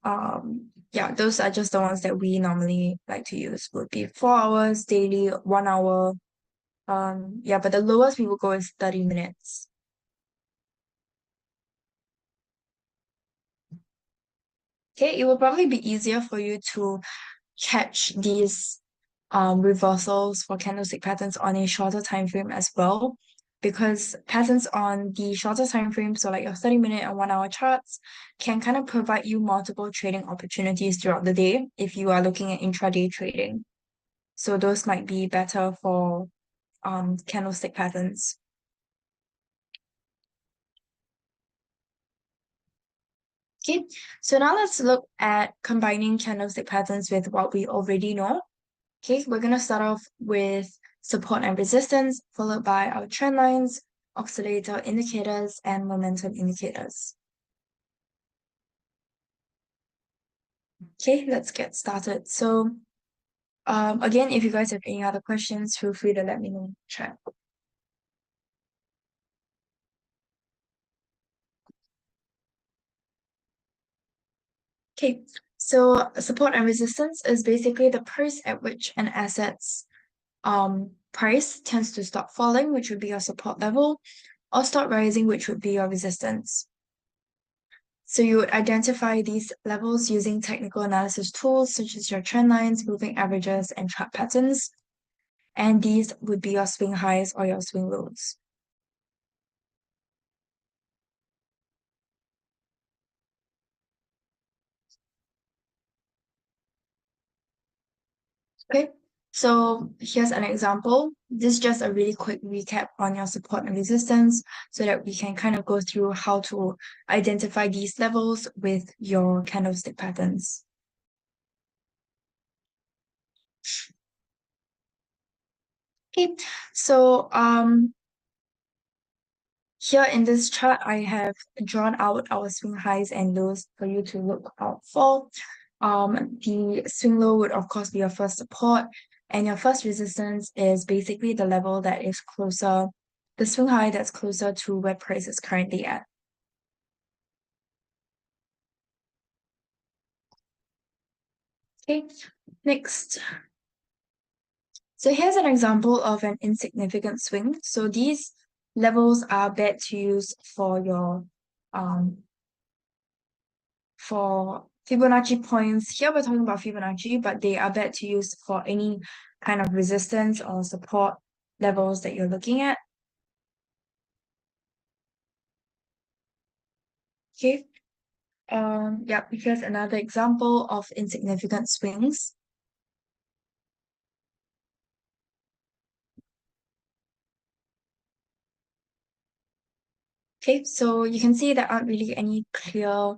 yeah, those are just the ones that we normally like to use. Would be 4 hours daily, 1 hour. Yeah, but the lowest we will go is 30 minutes. Okay, it will probably be easier for you to catch these reversals for candlestick patterns on a shorter time frame as well, because patterns on the shorter time frame, so like your 30-minute and 1 hour charts, can kind of provide you multiple trading opportunities throughout the day if you are looking at intraday trading. So those might be better for candlestick patterns. Okay, so now let's look at combining candlestick patterns with what we already know. Okay, we're going to start off with support and resistance, followed by our trend lines, oscillator indicators, and momentum indicators. Okay, let's get started. So again, if you guys have any other questions, feel free to let me know in the chat. Okay, so support and resistance is basically the price at which an asset's price tends to stop falling, which would be your support level, or start rising, which would be your resistance. So you would identify these levels using technical analysis tools such as your trend lines, moving averages, and chart patterns. And these would be your swing highs or your swing lows. Okay, so here's an example. This is just a really quick recap on your support and resistance so that we can kind of go through how to identify these levels with your candlestick patterns. Okay, so here in this chart, I have drawn out our swing highs and lows for you to look out for. The swing low would of course be your first support, and your first resistance is basically the level that is closer, the swing high that's closer to where price is currently at. Okay, next. So here's an example of an insignificant swing. So these levels are bad to use for your for Fibonacci points. Here we're talking about Fibonacci, but they are bad to use for any kind of resistance or support levels that you're looking at. Okay. Yeah, here's another example of insignificant swings. Okay, so you can see there aren't really any clear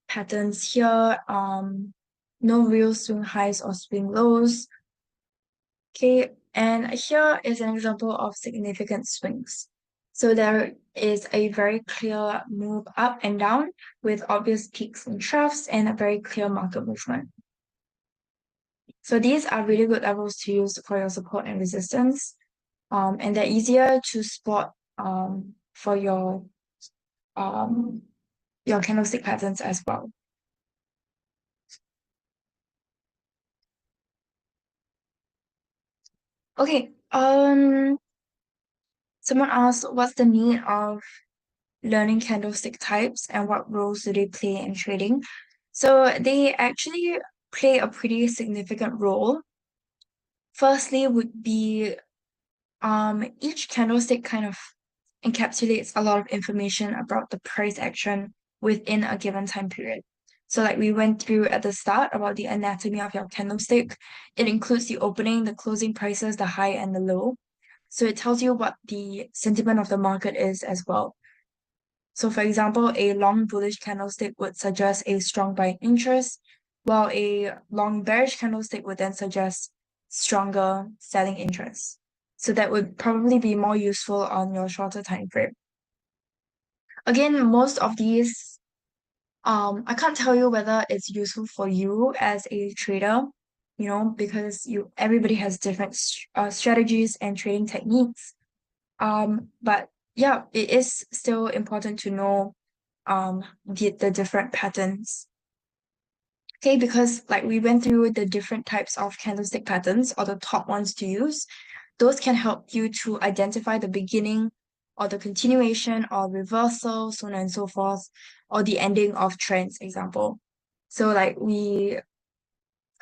patterns here. No real swing highs or swing lows. Okay, and here is an example of significant swings. So there is a very clear move up and down with obvious peaks and troughs and a very clear market movement. So these are really good levels to use for your support and resistance. And they're easier to spot for your candlestick patterns as well. Okay, someone asked what's the need of learning candlestick types and what roles do they play in trading? So they actually play a pretty significant role. Firstly would be each candlestick kind of encapsulates a lot of information about the price action within a given time period. So like we went through at the start about the anatomy of your candlestick, it includes the opening, the closing prices, the high and the low. So it tells you what the sentiment of the market is as well. So for example, a long bullish candlestick would suggest a strong buying interest, while a long bearish candlestick would then suggest stronger selling interest. So that would probably be more useful on your shorter time frame. Again, most of these, I can't tell you whether it's useful for you as a trader, because everybody has different strategies and trading techniques. But yeah, it is still important to know the different patterns. Okay, because like we went through the different types of candlestick patterns or the top ones to use, those can help you to identify the beginning or the continuation or reversal, so on and so forth, or the ending of trends, example. So like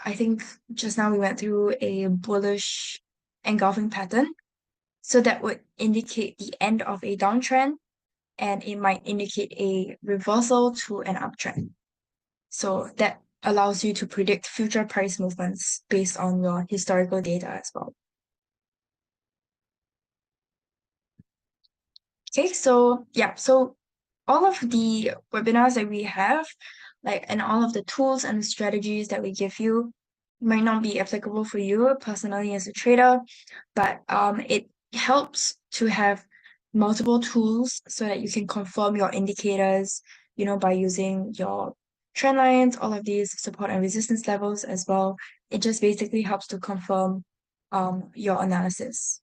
I think just now we went through a bullish engulfing pattern. So that would indicate the end of a downtrend and it might indicate a reversal to an uptrend. So that allows you to predict future price movements based on your historical data as well. Okay, so yeah, so all of the webinars that we have, and all of the tools and strategies that we give you might not be applicable for you personally as a trader, but it helps to have multiple tools so that you can confirm your indicators, by using your trend lines, all of these support and resistance levels as well. It just basically helps to confirm your analysis.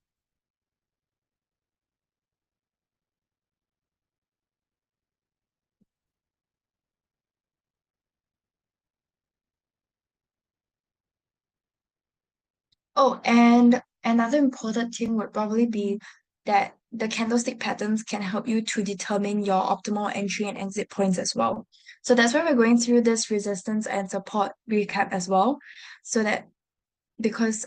Oh, and another important thing would probably be that the candlestick patterns can help you to determine your optimal entry and exit points as well. So that's why we're going through this resistance and support recap as well. So that because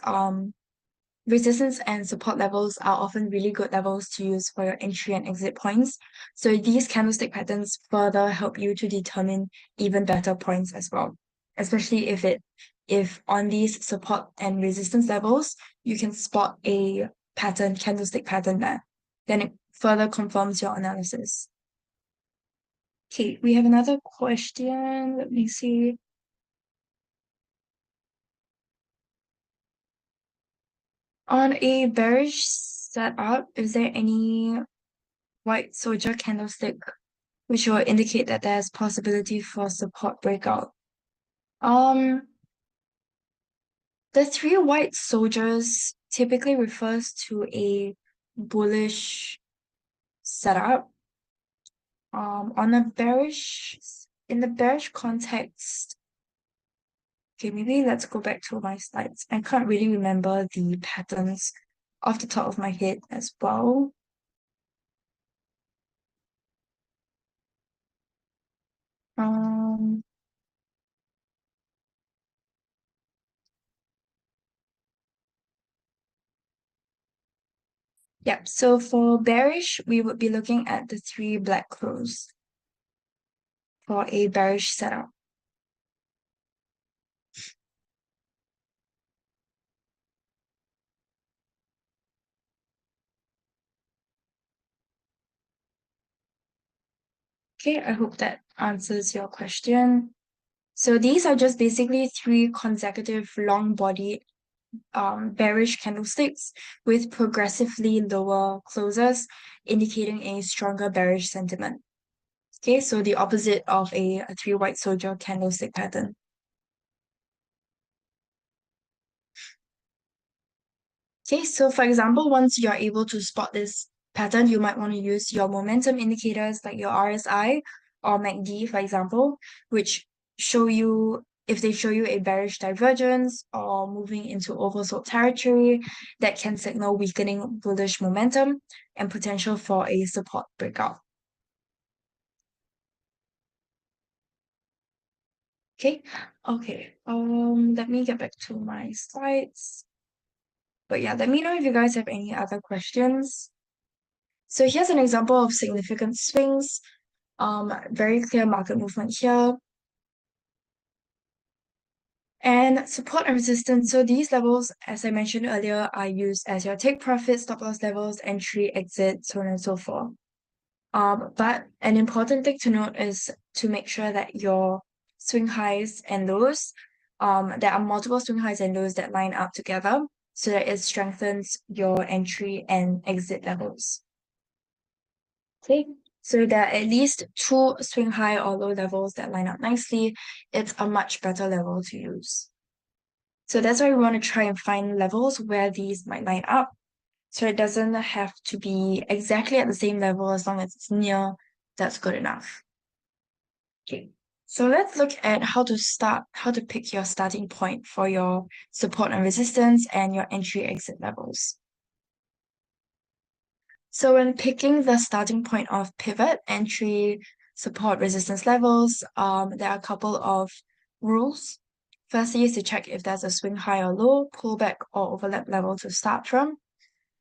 resistance and support levels are often really good levels to use for your entry and exit points. So these candlestick patterns further help you to determine even better points as well, especially if on these support and resistance levels, you can spot a candlestick pattern there, then it further confirms your analysis. Okay, we have another question. Let me see. On a bearish setup, is there any white soldier candlestick which will indicate that there's possibility for support breakout? Um, the three white soldiers typically refers to a bullish setup. On a in the bearish context, okay, maybe let's go back to my slides. I can't really remember the patterns off the top of my head as well. Um, yeah, so for bearish, we would be looking at the three black crows for a bearish setup. Okay, I hope that answers your question. So these are just basically three consecutive long body bearish candlesticks with progressively lower closes, indicating a stronger bearish sentiment. Okay, so the opposite of a three white soldier candlestick pattern. Okay, so for example, once you're able to spot this pattern, you might want to use your momentum indicators like your RSI or MACD, for example, which show you if they show you a bearish divergence or moving into oversold territory, that can signal weakening bullish momentum and potential for a support breakout. Okay, okay. Let me get back to my slides. But yeah, let me know if you guys have any other questions. So here's an example of significant swings. Very clear market movement here. And support and resistance. So these levels, as I mentioned earlier, are used as your take profit, stop loss levels, entry, exit, so on and so forth. But an important thing to note is to make sure that your swing highs and lows, there are multiple swing highs and lows that line up together so that it strengthens your entry and exit levels. Okay, so there are at least two swing high or low levels that line up nicely. It's a much better level to use. So that's why we want to try and find levels where these might line up. So it doesn't have to be exactly at the same level, as long as it's near, that's good enough. Okay, so let's look at how to pick your starting point for your support and resistance and your entry exit levels. So when picking the starting point of pivot, entry, support, resistance levels, there are a couple of rules. Firstly is to check if there's a swing high or low, pullback or overlap level to start from.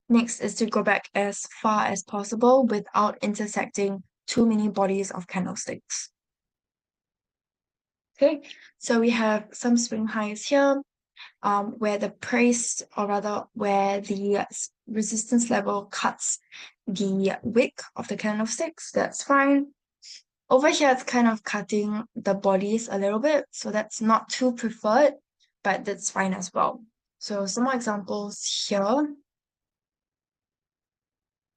Next is to go back as far as possible without intersecting too many bodies of candlesticks. Okay, so we have some swing highs here, where the price, or rather where the resistance level cuts the wick of the candlesticks. That's fine. Over here, it's kind of cutting the bodies a little bit, so that's not too preferred, but that's fine as well. So some more examples here.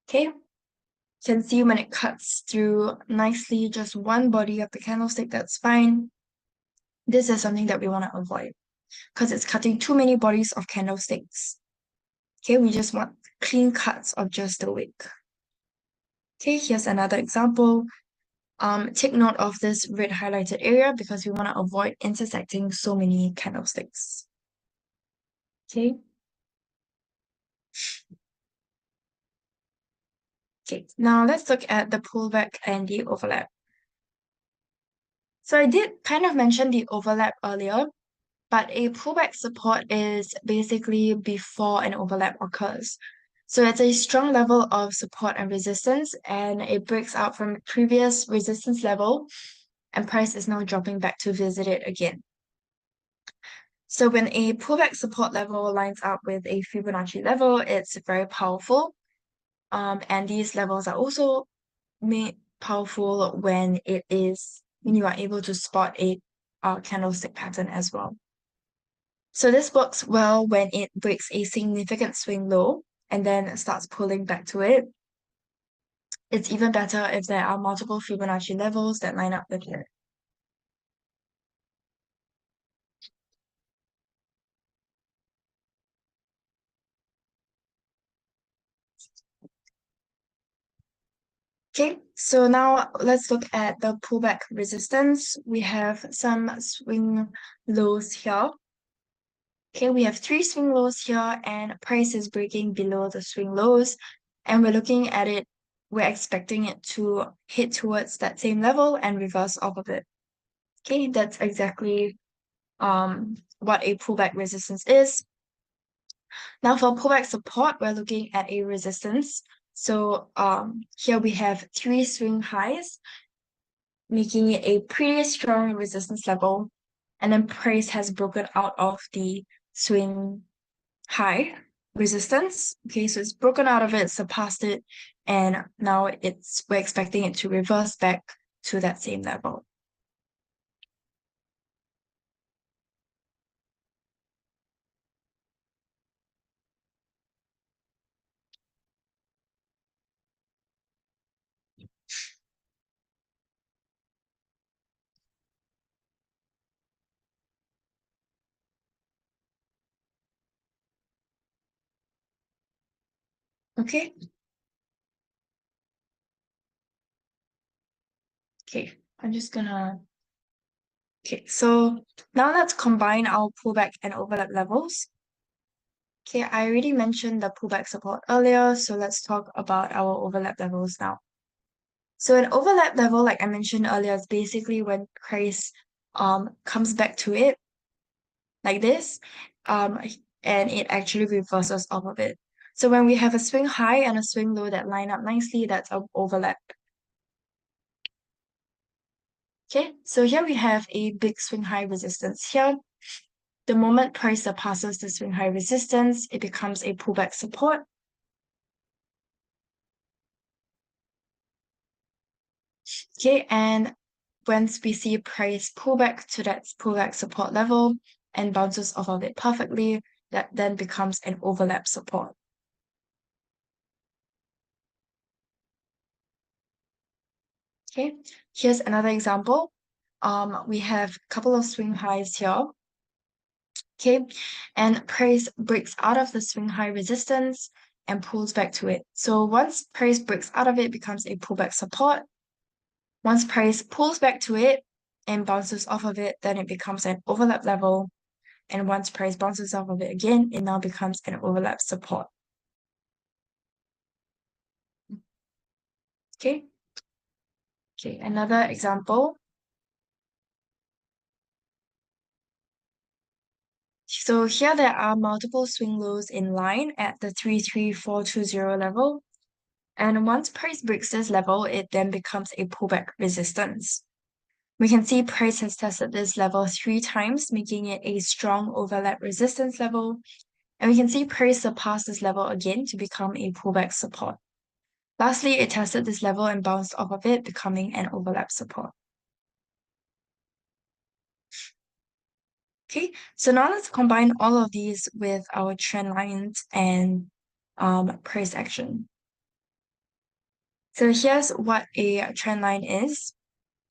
Okay, you can see when it cuts through nicely just one body of the candlestick, that's fine. This is something that we want to avoid because it's cutting too many bodies of candlesticks. Okay, we just want clean cuts of just the wick. Okay, here's another example. Take note of this red highlighted area because we want to avoid intersecting so many candlesticks. Okay. Okay, now let's look at the pullback and the overlap. So I did kind of mention the overlap earlier, but a pullback support is basically before an overlap occurs. So it's a strong level of support and resistance, and it breaks out from previous resistance level, and price is now dropping back to visit it again. So when a pullback support level lines up with a Fibonacci level, it's very powerful. And these levels are also made powerful when you are able to spot a candlestick pattern as well. So this works well when it breaks a significant swing low and then starts pulling back to it. It's even better if there are multiple Fibonacci levels that line up with it. Okay, so now let's look at the pullback resistance. We have some swing lows here. Okay, we have three swing lows here, and price is breaking below the swing lows, and we're looking at it, we're expecting it to hit towards that same level and reverse off of it. Okay, that's exactly what a pullback resistance is. Now for pullback support, we're looking at a resistance. So here we have three swing highs, making it a pretty strong resistance level. And then price has broken out of the swing high resistance. Okay, so it's broken out of it, surpassed it, and now we're expecting it to reverse back to that same level. Okay. Okay, I'm just gonna. Okay, so now let's combine our pullback and overlap levels. Okay, I already mentioned the pullback support earlier, so let's talk about our overlap levels now. So an overlap level, like I mentioned earlier, is basically when price comes back to it like this, um, and it actually reverses off of it. So when we have a swing high and a swing low that line up nicely, that's an overlap. Okay, so here we have a big swing high resistance here. The moment price surpasses the swing high resistance, it becomes a pullback support. Okay, and once we see price pull back to that pullback support level and bounces off of it perfectly, that then becomes an overlap support. Okay, here's another example. We have a couple of swing highs here. Okay, and price breaks out of the swing high resistance and pulls back to it. So once price breaks out of it, it becomes a pullback support. Once price pulls back to it and bounces off of it, then it becomes an overlap level. And once price bounces off of it again, it now becomes an overlap support. Okay. Okay, another example. So here there are multiple swing lows in line at the 33420 level. And once price breaks this level, it then becomes a pullback resistance. We can see price has tested this level 3 times, making it a strong overlap resistance level. And we can see price surpass this level again to become a pullback support. Lastly, it tested this level and bounced off of it, becoming an overlap support. Okay, so now let's combine all of these with our trend lines and price action. So here's what a trend line is.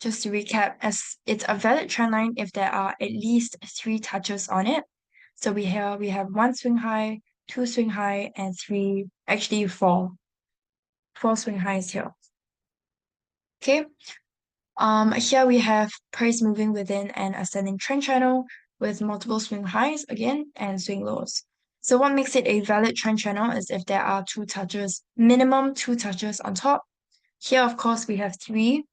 Just to recap, as it's a valid trend line if there are at least 3 touches on it. So we have one swing high, two swing high, and actually four swing highs here. Okay. Here we have price moving within an ascending trend channel with multiple swing highs again and swing lows. So what makes it a valid trend channel is if there are 2 touches, minimum 2 touches on top. Here, of course, we have three.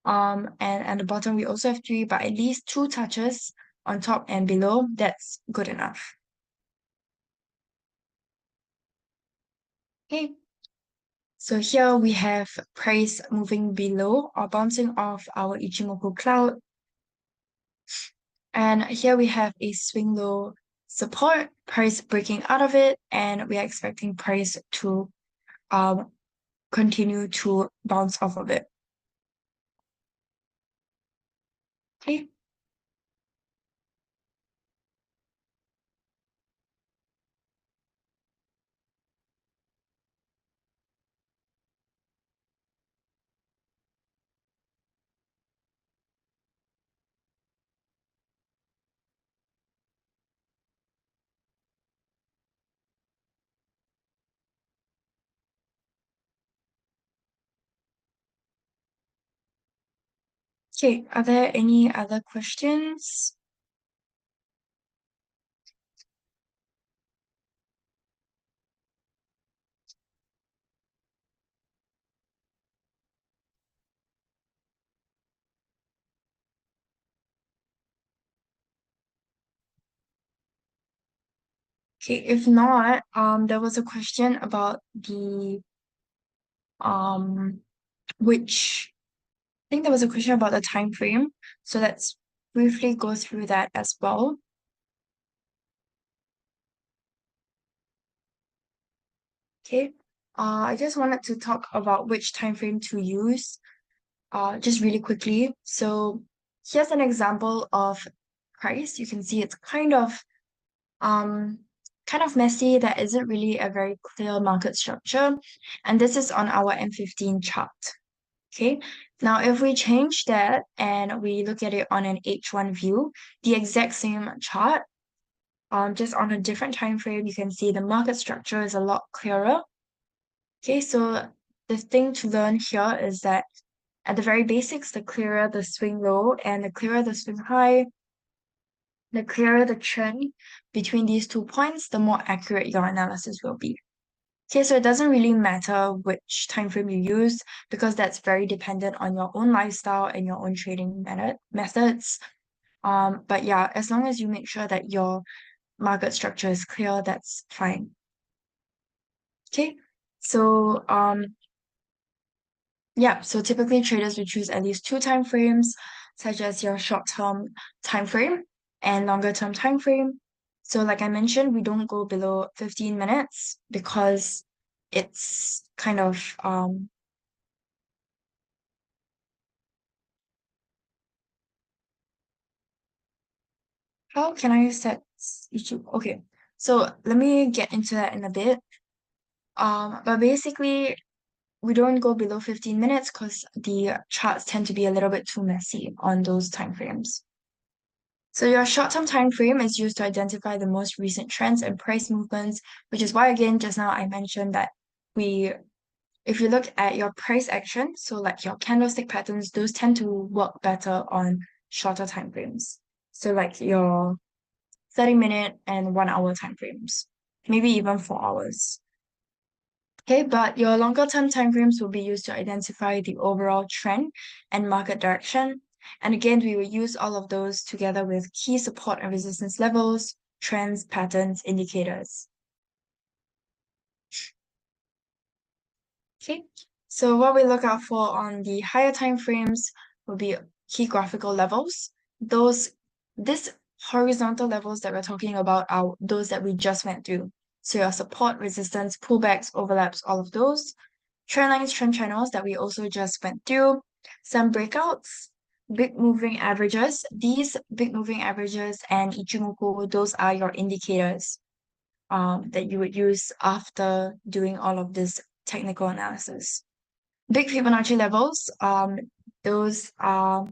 And at the bottom we also have three, but at least 2 touches on top and below, that's good enough. Okay. So here we have price moving below or bouncing off our Ichimoku cloud. And here we have a swing low support, price breaking out of it, and we are expecting price to um, continue to bounce off of it. Okay. Okay, are there any other questions? Okay, if not, there was a question about the um which I think there was a question about the time frame. So let's briefly go through that as well. Okay. I just wanted to talk about which time frame to use, just really quickly. So here's an example of price. You can see it's um kind of messy. There isn't really a very clear market structure. And this is on our M15 chart. Okay. Now, if we change that and we look at it on an H1 view, the exact same chart, just on a different time frame, you can see the market structure is a lot clearer. Okay, so the thing to learn here is that at the very basics, the clearer the swing low and the clearer the swing high, the clearer the trend between these 2 points, the more accurate your analysis will be. Okay, so it doesn't really matter which time frame you use because that's very dependent on your own lifestyle and your own trading methods. But yeah, as long as you make sure that your market structure is clear, that's fine. Okay, so yeah, so typically traders will choose at least two time frames, such as your short-term time frame and longer-term time frame. So like I mentioned, we don't go below 15 minutes because it's kind of how can I set YouTube? Okay, so let me get into that in a bit. But basically we don't go below 15 minutes because the charts tend to be a little bit too messy on those time frames. So your short-term time frame is used to identify the most recent trends and price movements, which is why again just now I mentioned that we if you look at your price action, so like your candlestick patterns, those tend to work better on shorter time frames. So like your 30-minute and 1 hour time frames, maybe even 4 hours. Okay, but your longer term time frames will be used to identify the overall trend and market direction. And again, we will use all of those together with key support and resistance levels, trends, patterns, indicators. Okay, so what we look out for on the higher time frames will be key graphical levels. This horizontal levels that we're talking about are those that we just went through. So your support, resistance, pullbacks, overlaps, all of those. Trend lines, trend channels that we also just went through. Some breakouts, big moving averages. These big moving averages and Ichimoku, those are your indicators that you would use after doing all of this technical analysis. Big Fibonacci levels, those are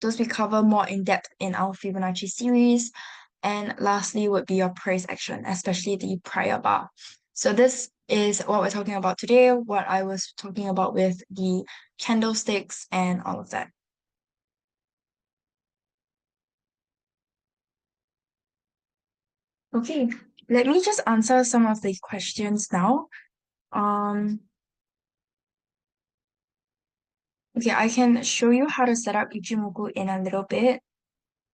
those we cover more in depth in our Fibonacci series. And lastly would be your price action, especially the prior bar. So this is what we're talking about today, what I was talking about with the candlesticks and all of that. Okay, let me just answer some of the questions now. Um, okay, I can show you how to set up Ichimoku in a little bit.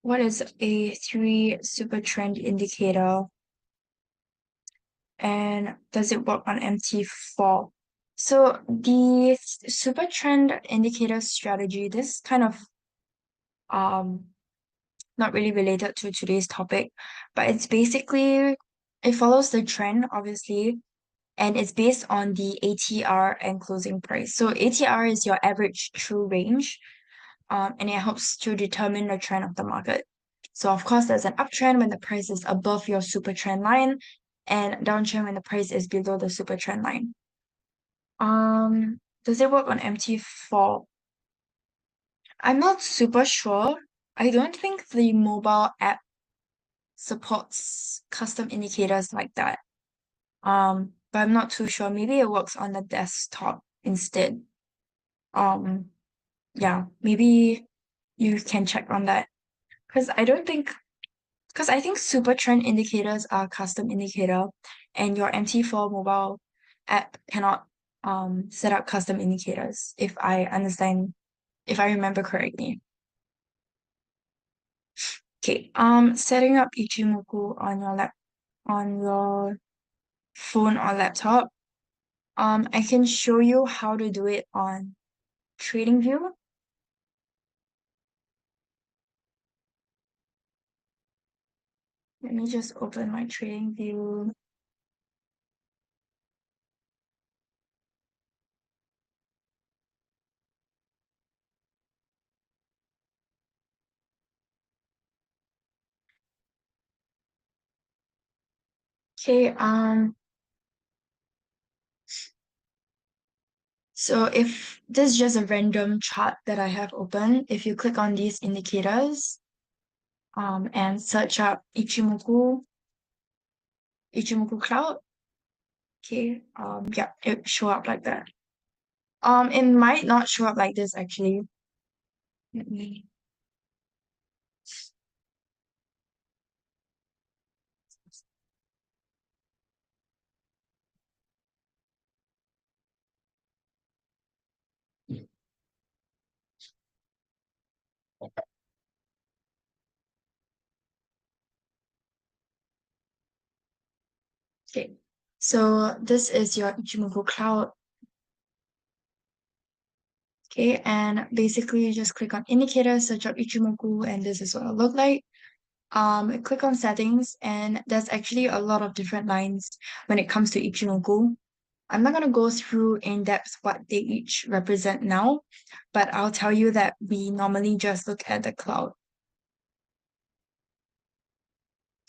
What is a 3 super trend indicator? And does it work on MT4? So the super trend indicator strategy, this kind of um not really related to today's topic, but it's basically it follows the trend, obviously, and it's based on the ATR and closing price. So ATR is your average true range, and it helps to determine the trend of the market. So of course, there's an uptrend when the price is above your super trend line, and downtrend when the price is below the super trend line. Does it work on MT4? I'm not super sure. I don't think the mobile app supports custom indicators like that. But I'm not too sure. Maybe it works on the desktop instead. Um, yeah, maybe you can check on that. Because I think super trend indicators are custom indicator and your MT4 mobile app cannot set up custom indicators if I remember correctly. Okay, setting up Ichimoku on your laptop. on your phone or laptop. I can show you how to do it on TradingView. Let me just open my TradingView. Okay, so if this is just a random chart that I have open, if you click on these indicators, and search up Ichimoku Cloud, okay, yeah, it show up like that. It might not show up like this actually. Let me, okay. So this is your Ichimoku Cloud, okay, and basically you just click on indicators, search up Ichimoku, and this is what it'll look like. Click on settings, and there's actually a lot of different lines when it comes to Ichimoku. I'm not going to go through in depth what they each represent now, but I'll tell you that we normally just look at the cloud.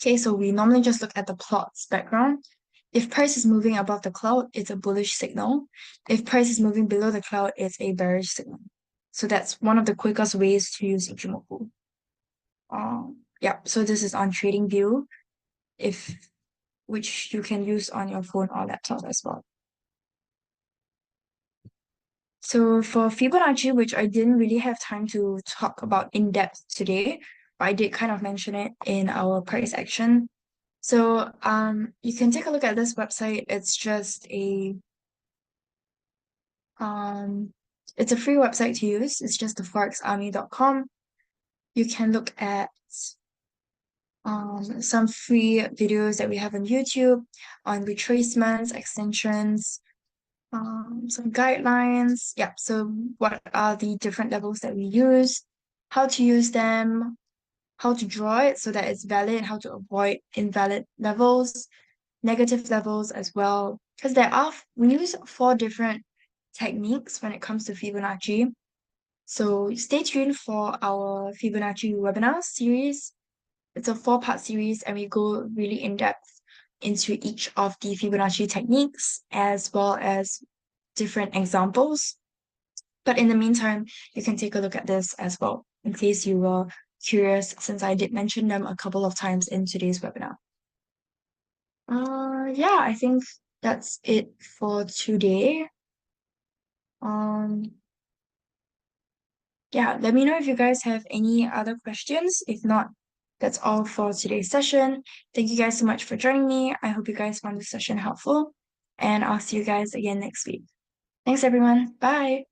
Okay, so we normally just look at the plot's background. If price is moving above the cloud, it's a bullish signal. If price is moving below the cloud, it's a bearish signal. So that's one of the quickest ways to use Ichimoku. Yeah, so this is on TradingView, if which you can use on your phone or laptop as well. So for Fibonacci, which I didn't really have time to talk about in depth today, but I did kind of mention it in our price action. So you can take a look at this website. Um it's a free website to use. It's just the forexarmy.com. You can look at some free videos that we have on YouTube on retracements, extensions, some guidelines. Yeah, so what are the different levels that we use, how to use them, how to draw it so that it's valid, how to avoid invalid levels, negative levels as well. Because we use 4 different techniques when it comes to Fibonacci. So stay tuned for our Fibonacci webinar series. It's a 4-part series, and we go really in depth into each of the Fibonacci techniques as well as different examples. But in the meantime, you can take a look at this as well, in case you were curious, since I did mention them a couple of times in today's webinar. Yeah, I think that's it for today. Um, yeah, let me know if you guys have any other questions. If not, that's all for today's session. Thank you guys so much for joining me. I hope you guys found this session helpful, and I'll see you guys again next week. Thanks, everyone. Bye.